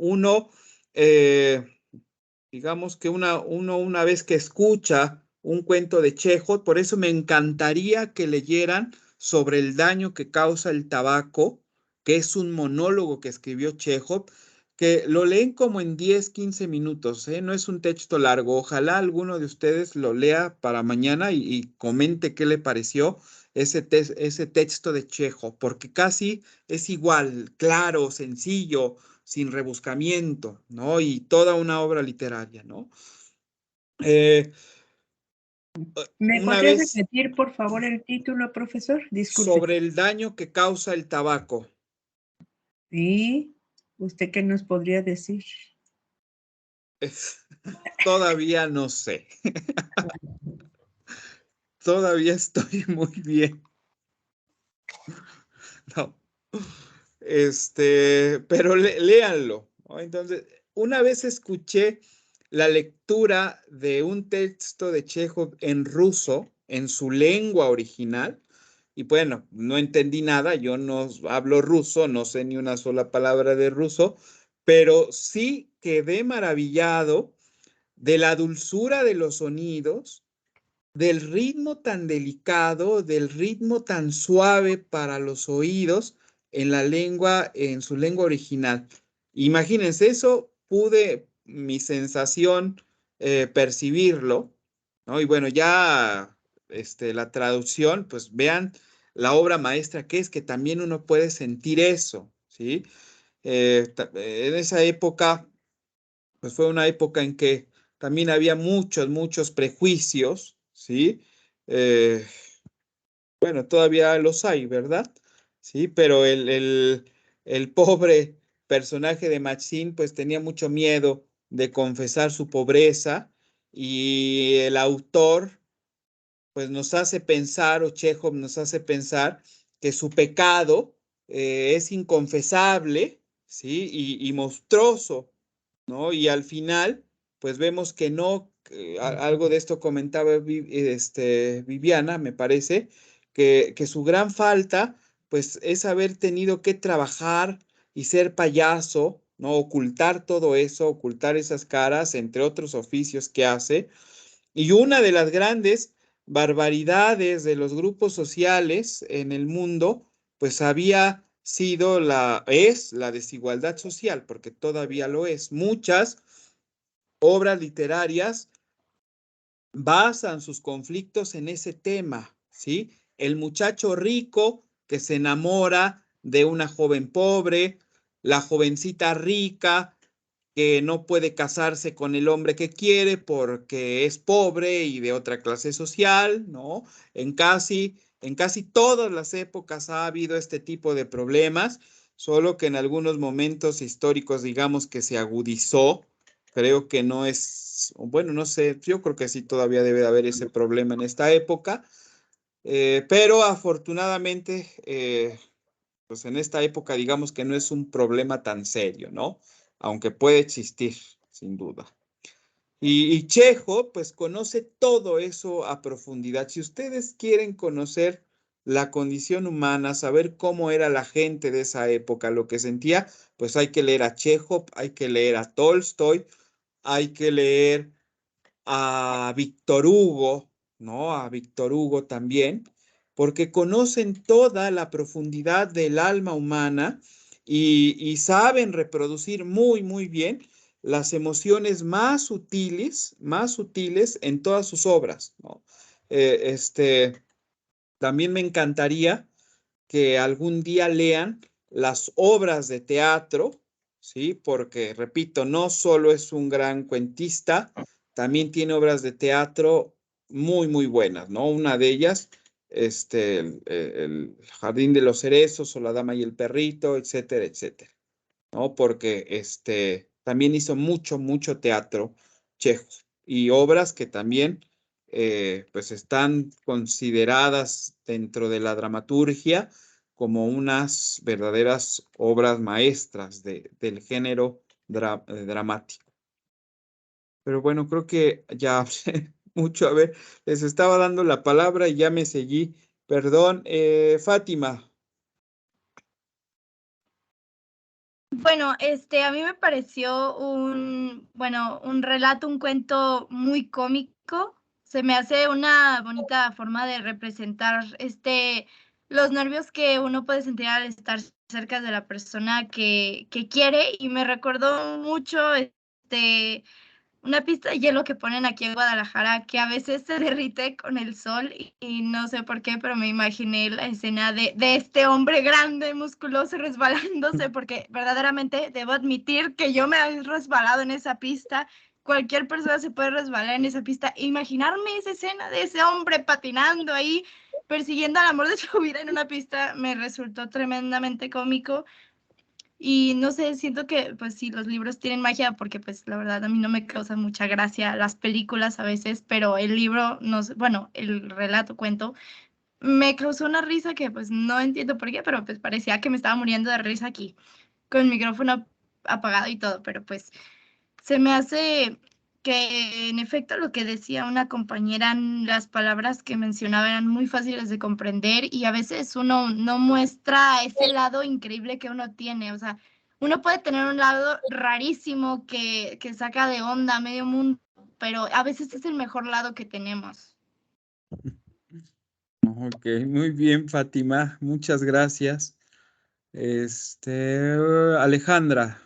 Speaker 1: Digamos que uno una vez que escucha un cuento de Chekhov, por eso me encantaría que leyeran sobre el daño que causa el tabaco que es un monólogo que escribió Chekhov, que lo leen como en 10, 15 minutos, ¿eh? No es un texto largo. Ojalá alguno de ustedes lo lea para mañana y comente qué le pareció ese texto de Chekhov, porque casi es igual, claro, sencillo, sin rebuscamiento, ¿no? Y toda una obra literaria, ¿no?
Speaker 3: ¿Me
Speaker 1: Una
Speaker 3: podría
Speaker 1: vez
Speaker 3: repetir, por favor, el título, profesor? Disculpe.
Speaker 1: sobre el daño que causa el tabaco.
Speaker 3: ¿Y usted qué nos podría decir?
Speaker 1: Todavía no sé. Todavía estoy muy bien. No. Pero léanlo, ¿no? Entonces, una vez escuché la lectura de un texto de Chekhov en ruso, en su lengua original, y bueno, no entendí nada, yo no hablo ruso, no sé ni una sola palabra de ruso, pero sí quedé maravillado de la dulzura de los sonidos, del ritmo tan delicado, del ritmo tan suave para los oídos en la lengua, en su lengua original. Imagínense, eso pude, mi sensación, percibirlo, ¿no? Y bueno, ya la traducción, pues vean la obra maestra que es, que también uno puede sentir eso, ¿sí? En esa época, pues fue una época en que también había muchos, muchos prejuicios, ¿sí? Eh, bueno, todavía los hay, ¿verdad? Sí, pero el pobre personaje de Maxine, pues tenía mucho miedo de confesar su pobreza y el autor, pues nos hace pensar, o Chekhov nos hace pensar que su pecado es inconfesable, ¿sí? Y monstruoso, ¿no? Y al final, pues vemos que no, algo de esto comentaba Viviana, me parece, que su gran falta, pues es haber tenido que trabajar y ser payaso, ¿no? Ocultar todo eso, ocultar esas caras, entre otros oficios que hace. Y una de las grandes barbaridades de los grupos sociales en el mundo, pues había sido es la desigualdad social, porque todavía lo es. Muchas obras literarias basan sus conflictos en ese tema, ¿sí? El muchacho rico que se enamora de una joven pobre, la jovencita rica que no puede casarse con el hombre que quiere porque es pobre y de otra clase social, ¿no? En casi todas las épocas ha habido este tipo de problemas, solo que en algunos momentos históricos, digamos que se agudizó. Creo que no es, bueno, no sé, yo creo que sí todavía debe de haber ese problema en esta época, pero afortunadamente, pues en esta época digamos que no es un problema tan serio, ¿no? Aunque puede existir, sin duda. Y Chekhov, pues conoce todo eso a profundidad. Si ustedes quieren conocer la condición humana, saber cómo era la gente de esa época, lo que sentía, pues hay que leer a Chekhov, hay que leer a Tolstoy, hay que leer a Víctor Hugo, ¿no? A Víctor Hugo también, porque conocen toda la profundidad del alma humana y saben reproducir muy, muy bien las emociones más sutiles en todas sus obras, ¿no? También me encantaría que algún día lean las obras de teatro, ¿sí? Porque, repito, no solo es un gran cuentista, también tiene obras de teatro muy, muy buenas, ¿no? Una de ellas, el Jardín de los Cerezos o La Dama y el Perrito, etcétera, etcétera, ¿no? Porque también hizo mucho, mucho teatro Chekhov y obras que también pues están consideradas dentro de la dramaturgia como unas verdaderas obras maestras del género dramático. Pero bueno, creo que ya hablé mucho. A ver, les estaba dando la palabra y ya me seguí. Perdón, Fátima.
Speaker 6: Bueno, a mí me pareció un relato, un cuento muy cómico. Se me hace una bonita forma de representar los nervios que uno puede sentir al estar cerca de la persona que quiere, y me recordó mucho una pista de hielo que ponen aquí en Guadalajara, que a veces se derrite con el sol y no sé por qué, pero me imaginé la escena de este hombre grande, musculoso, resbalándose, porque verdaderamente debo admitir que yo me he resbalado en esa pista. Cualquier persona se puede resbalar en esa pista. Imaginarme esa escena de ese hombre patinando ahí, persiguiendo al amor de su vida en una pista, me resultó tremendamente cómico. Y no sé, siento que pues sí, los libros tienen magia porque pues la verdad a mí no me causan mucha gracia las películas a veces, pero el libro, no sé, bueno, el relato, cuento, me causó una risa que pues no entiendo por qué, pero pues parecía que me estaba muriendo de risa aquí, con el micrófono apagado y todo, pero pues se me hace que en efecto lo que decía una compañera, las palabras que mencionaba eran muy fáciles de comprender y a veces uno no muestra ese lado increíble que uno tiene. O sea, uno puede tener un lado rarísimo que saca de onda a medio mundo, pero a veces es el mejor lado que tenemos.
Speaker 1: Ok, muy bien, Fátima, muchas gracias. Alejandra.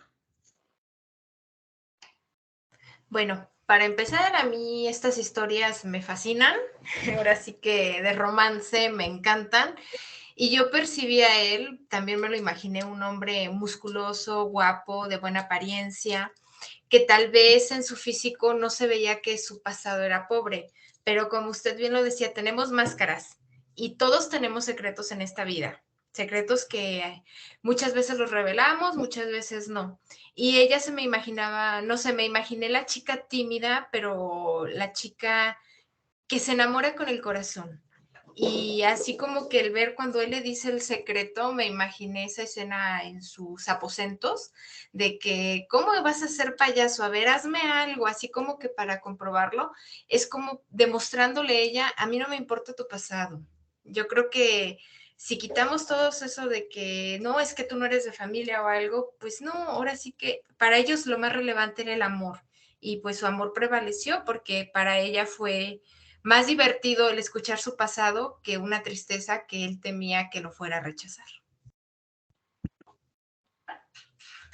Speaker 2: Bueno, para empezar, a mí estas historias me fascinan. Ahora sí que de romance me encantan. Y yo percibí a él, también me lo imaginé, un hombre musculoso, guapo, de buena apariencia, que tal vez en su físico no se veía que su pasado era pobre, pero como usted bien lo decía, tenemos máscaras y todos tenemos secretos en esta vida, secretos que muchas veces los revelamos, muchas veces no. Y ella se me imaginaba, no sé, me imaginé la chica tímida, pero la chica que se enamora con el corazón. Y así como que el ver cuando él le dice el secreto, me imaginé esa escena en sus aposentos, de que, ¿cómo vas a ser payaso? A ver, hazme algo, así como que para comprobarlo, es como demostrándole ella, a mí no me importa tu pasado. Yo creo que si quitamos todo eso de que no, es que tú no eres de familia o algo, pues no, ahora sí que para ellos lo más relevante era el amor. Y pues su amor prevaleció porque para ella fue más divertido el escuchar su pasado que una tristeza que él temía que lo fuera a rechazar.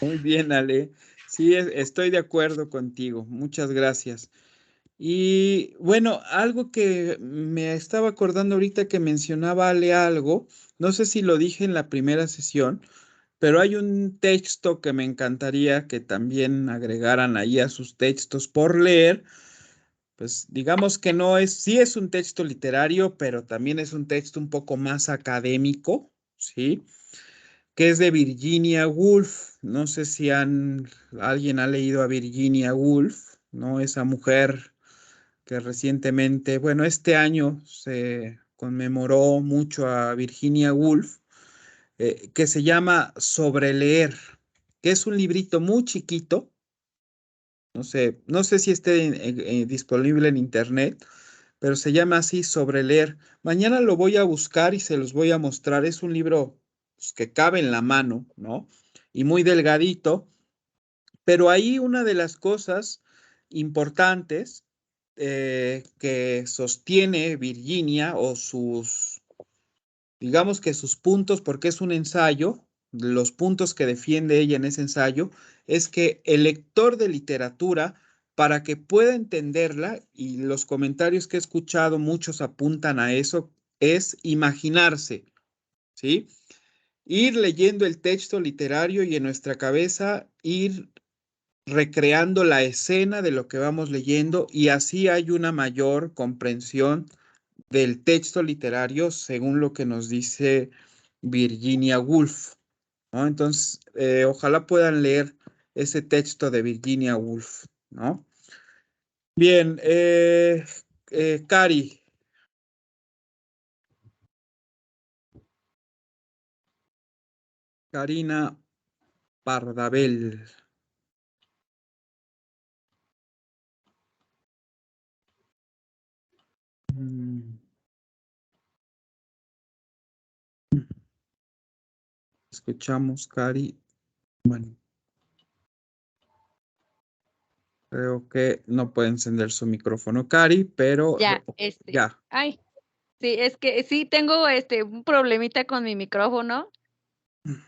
Speaker 1: Muy bien, Ale. Sí, estoy de acuerdo contigo. Muchas gracias. Y bueno, algo que me estaba acordando ahorita que mencionaba Ale algo, no sé si lo dije en la primera sesión, pero hay un texto que me encantaría que también agregaran ahí a sus textos por leer. Pues digamos que no es, sí es un texto literario, pero también es un texto un poco más académico, ¿sí? Que es de Virginia Woolf. No sé si alguien ha leído a Virginia Woolf, ¿no? Esa mujer que recientemente, bueno, este año se conmemoró mucho a Virginia Woolf, que se llama Sobre leer, que es un librito muy chiquito. No sé si esté disponible en internet, pero se llama así, Sobre leer. Mañana lo voy a buscar y se los voy a mostrar. Es un libro pues, que cabe en la mano, ¿no? Y muy delgadito, pero ahí una de las cosas importantes que sostiene Virginia o digamos que sus puntos, porque es un ensayo, los puntos que defiende ella en ese ensayo, es que el lector de literatura, para que pueda entenderla, y los comentarios que he escuchado, muchos apuntan a eso, es imaginarse, ¿sí? Ir leyendo el texto literario y en nuestra cabeza ir recreando la escena de lo que vamos leyendo y así hay una mayor comprensión del texto literario según lo que nos dice Virginia Woolf, ¿no? Entonces, ojalá puedan leer ese texto de Virginia Woolf, ¿no? Bien, Cari. Karina Pardabel. Mm. Escuchamos, Cari. Bueno, creo que no puede encender su micrófono, Cari, pero
Speaker 11: Ya,
Speaker 1: ya.
Speaker 11: ay, Sí, es que sí tengo un problemita con mi micrófono.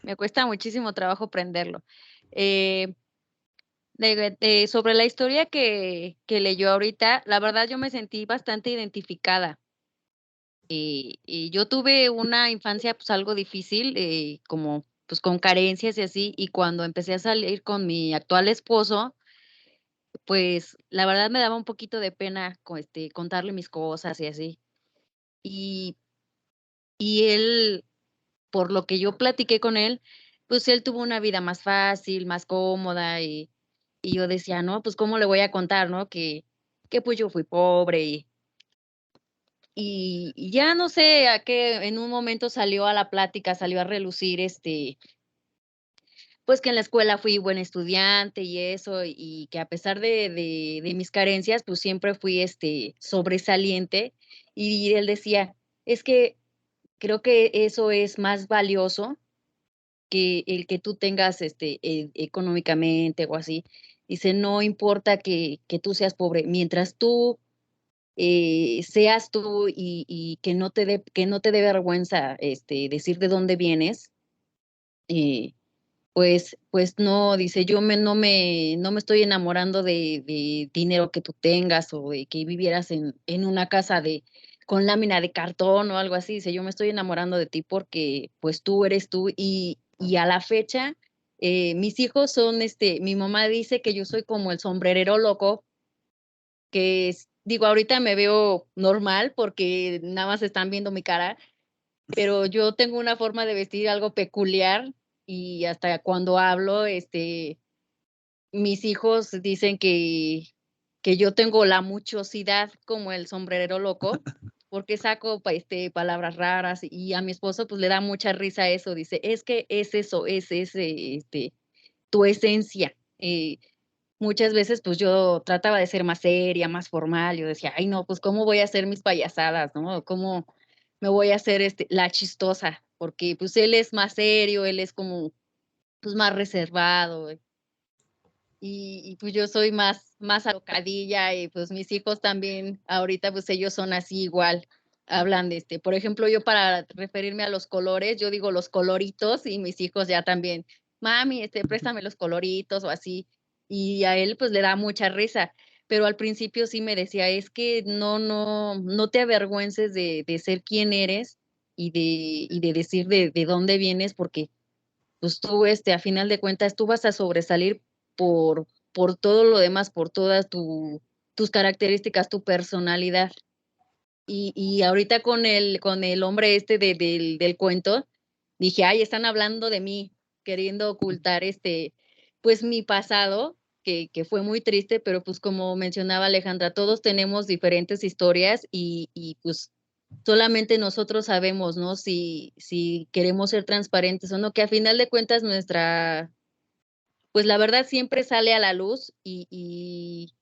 Speaker 11: Me cuesta muchísimo trabajo prenderlo. Eh, sobre la historia que leyó ahorita, la verdad yo me sentí bastante identificada. Y yo tuve una infancia pues algo difícil, como pues con carencias y así, y cuando empecé a salir con mi actual esposo, pues la verdad me daba un poquito de pena contarle mis cosas y así. Y, y él, por lo que yo platiqué con él, pues él tuvo una vida más fácil, más cómoda y yo decía, no, pues cómo le voy a contar, ¿no? Que pues yo fui pobre y ya no sé a qué, en un momento salió a la plática, salió a relucir pues que en la escuela fui buen estudiante y eso, y que a pesar de mis carencias, pues siempre fui sobresaliente. Y él decía, es que creo que eso es más valioso que el que tú tengas económicamente o así. Dice, no importa que tú seas pobre, mientras tú seas tú y que no te dé vergüenza decir de dónde vienes, eh, pues no, dice, no me estoy enamorando de dinero que tú tengas o de que vivieras en una casa con lámina de cartón o algo así. Dice, yo me estoy enamorando de ti porque pues tú eres tú y a la fecha, mis hijos son, mi mamá dice que yo soy como el sombrerero loco, digo, ahorita me veo normal porque nada más están viendo mi cara, pero yo tengo una forma de vestir algo peculiar y hasta cuando hablo, mis hijos dicen que yo tengo la muchosidad como el sombrerero loco, porque saco palabras raras y a mi esposo pues le da mucha risa eso, dice, es que es eso, es ese, tu esencia. Muchas veces pues yo trataba de ser más seria, más formal, yo decía, ay no, pues cómo voy a hacer mis payasadas, ¿no? ¿Cómo me voy a hacer la chistosa? Porque pues él es más serio, él es como pues más reservado y pues yo soy más alocadilla y pues mis hijos también ahorita pues ellos son así igual, hablan por ejemplo yo para referirme a los colores, yo digo los coloritos y mis hijos ya también, mami, préstame los coloritos o así y a él pues le da mucha risa, pero al principio sí me decía, es que no te avergüences de ser quien eres y de decir de dónde vienes porque pues tú, a final de cuentas, tú vas a sobresalir por todo lo demás, por todas tus características, tu personalidad. Y ahorita con el hombre del cuento, dije, ay, están hablando de mí, queriendo ocultar pues mi pasado, que fue muy triste, pero pues como mencionaba Alejandra, todos tenemos diferentes historias y pues solamente nosotros sabemos, ¿no? Si queremos ser transparentes o no, que a final de cuentas pues la verdad siempre sale a la luz y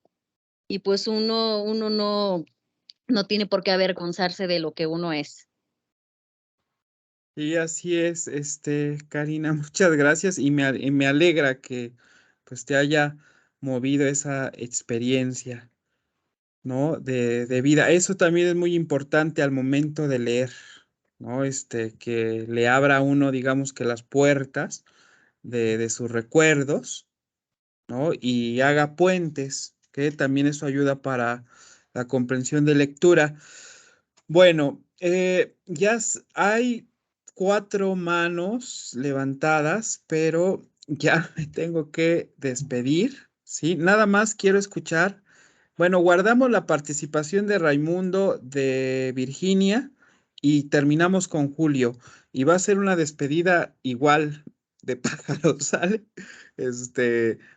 Speaker 11: pues uno no tiene por qué avergonzarse de lo que uno es.
Speaker 1: Y así es, Karina, muchas gracias y me alegra que pues te haya movido esa experiencia, ¿no? De vida. Eso también es muy importante al momento de leer, ¿no? Que le abra a uno, digamos que las puertas de sus recuerdos, ¿no? Y haga puentes, que también eso ayuda para la comprensión de lectura. Bueno, hay 4 manos levantadas, pero ya me tengo que despedir, ¿sí? Nada más quiero escuchar. Bueno, guardamos la participación de Raimundo, de Virginia y terminamos con Julio. Y va a ser una despedida igual de pájaros, ¿sale?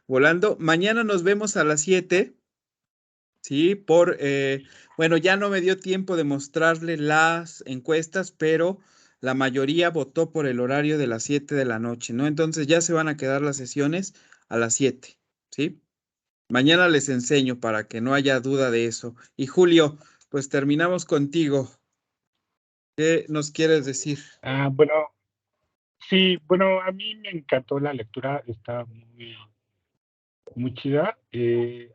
Speaker 1: Volando. Mañana nos vemos a las 7. Sí, bueno, ya no me dio tiempo de mostrarle las encuestas, pero la mayoría votó por el horario de las 7 de la noche, ¿no? Entonces ya se van a quedar las sesiones a las 7, ¿sí? Mañana les enseño para que no haya duda de eso. Y Julio, pues terminamos contigo. ¿Qué nos quieres decir?
Speaker 12: Bueno, sí, bueno, a mí me encantó la lectura, está muy chida.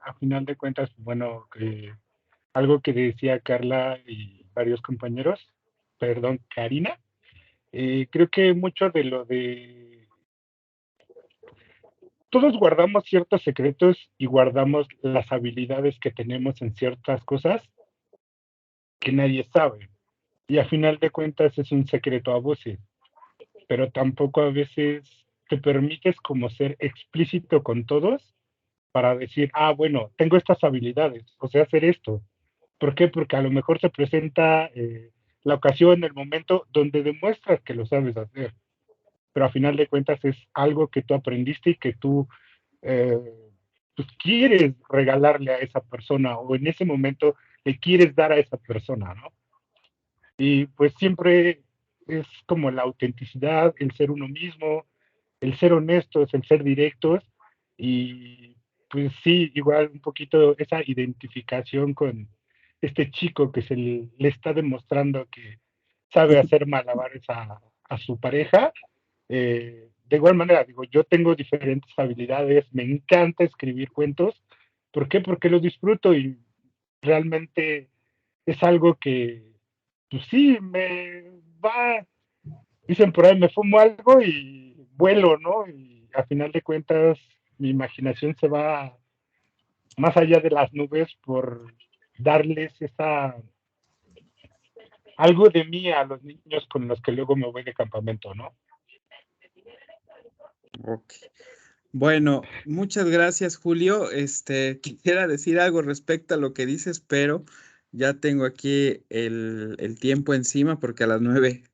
Speaker 12: A final de cuentas, bueno, algo que decía Carla y varios compañeros, perdón, Karina. Creo que mucho de lo de... Todos guardamos ciertos secretos y guardamos las habilidades que tenemos en ciertas cosas que nadie sabe. Y a final de cuentas es un secreto a voces, pero tampoco a veces te permites como ser explícito con todos para decir, ah, bueno, tengo estas habilidades, o sea, hacer esto. ¿Por qué? Porque a lo mejor se presenta la ocasión, el momento donde demuestras que lo sabes hacer, pero a final de cuentas es algo que tú aprendiste y que tú eh, pues quieres regalarle a esa persona o en ese momento le quieres dar a esa persona, ¿no? Y pues siempre es como la autenticidad, el ser uno mismo, el ser honestos, el ser directos y pues sí, igual un poquito esa identificación con este chico que le está demostrando que sabe hacer malabares a su pareja. De igual manera, digo, yo tengo diferentes habilidades, me encanta escribir cuentos. ¿Por qué? Porque los disfruto y realmente es algo que, pues sí, me va, dicen por ahí, me fumo algo y vuelo, ¿no? Y a final de cuentas, mi imaginación se va más allá de las nubes por darles algo de mí a los niños con los que luego me voy de campamento, ¿no?
Speaker 1: Ok. Bueno, muchas gracias, Julio. Quisiera decir algo respecto a lo que dices, pero ya tengo aquí el tiempo encima porque a las 9,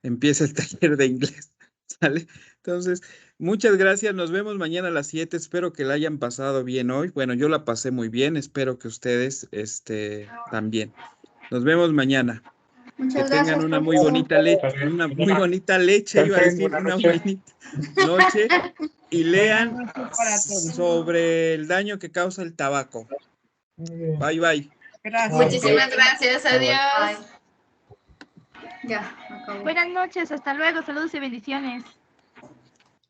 Speaker 1: empieza el taller de inglés, ¿sale? Entonces, muchas gracias. Nos vemos mañana a las 7. Espero que la hayan pasado bien hoy. Bueno, yo la pasé muy bien. Espero que ustedes, también. Nos vemos mañana. Que
Speaker 4: Muchas
Speaker 1: tengan
Speaker 4: gracias,
Speaker 1: una muy
Speaker 4: profesor.
Speaker 1: bonita una muy bonita leche, iba a
Speaker 12: Descansen,
Speaker 1: decir,
Speaker 12: buenas
Speaker 1: una
Speaker 12: noches.
Speaker 1: bonita noche y
Speaker 3: Buenas
Speaker 1: lean
Speaker 3: noches para todos.
Speaker 1: sobre el daño que causa el tabaco. Bye, bye.
Speaker 3: Gracias.
Speaker 2: Muchísimas gracias,
Speaker 9: Bye, bye.
Speaker 2: adiós.
Speaker 4: Ya, acabó.
Speaker 6: Buenas noches, hasta luego, saludos y bendiciones.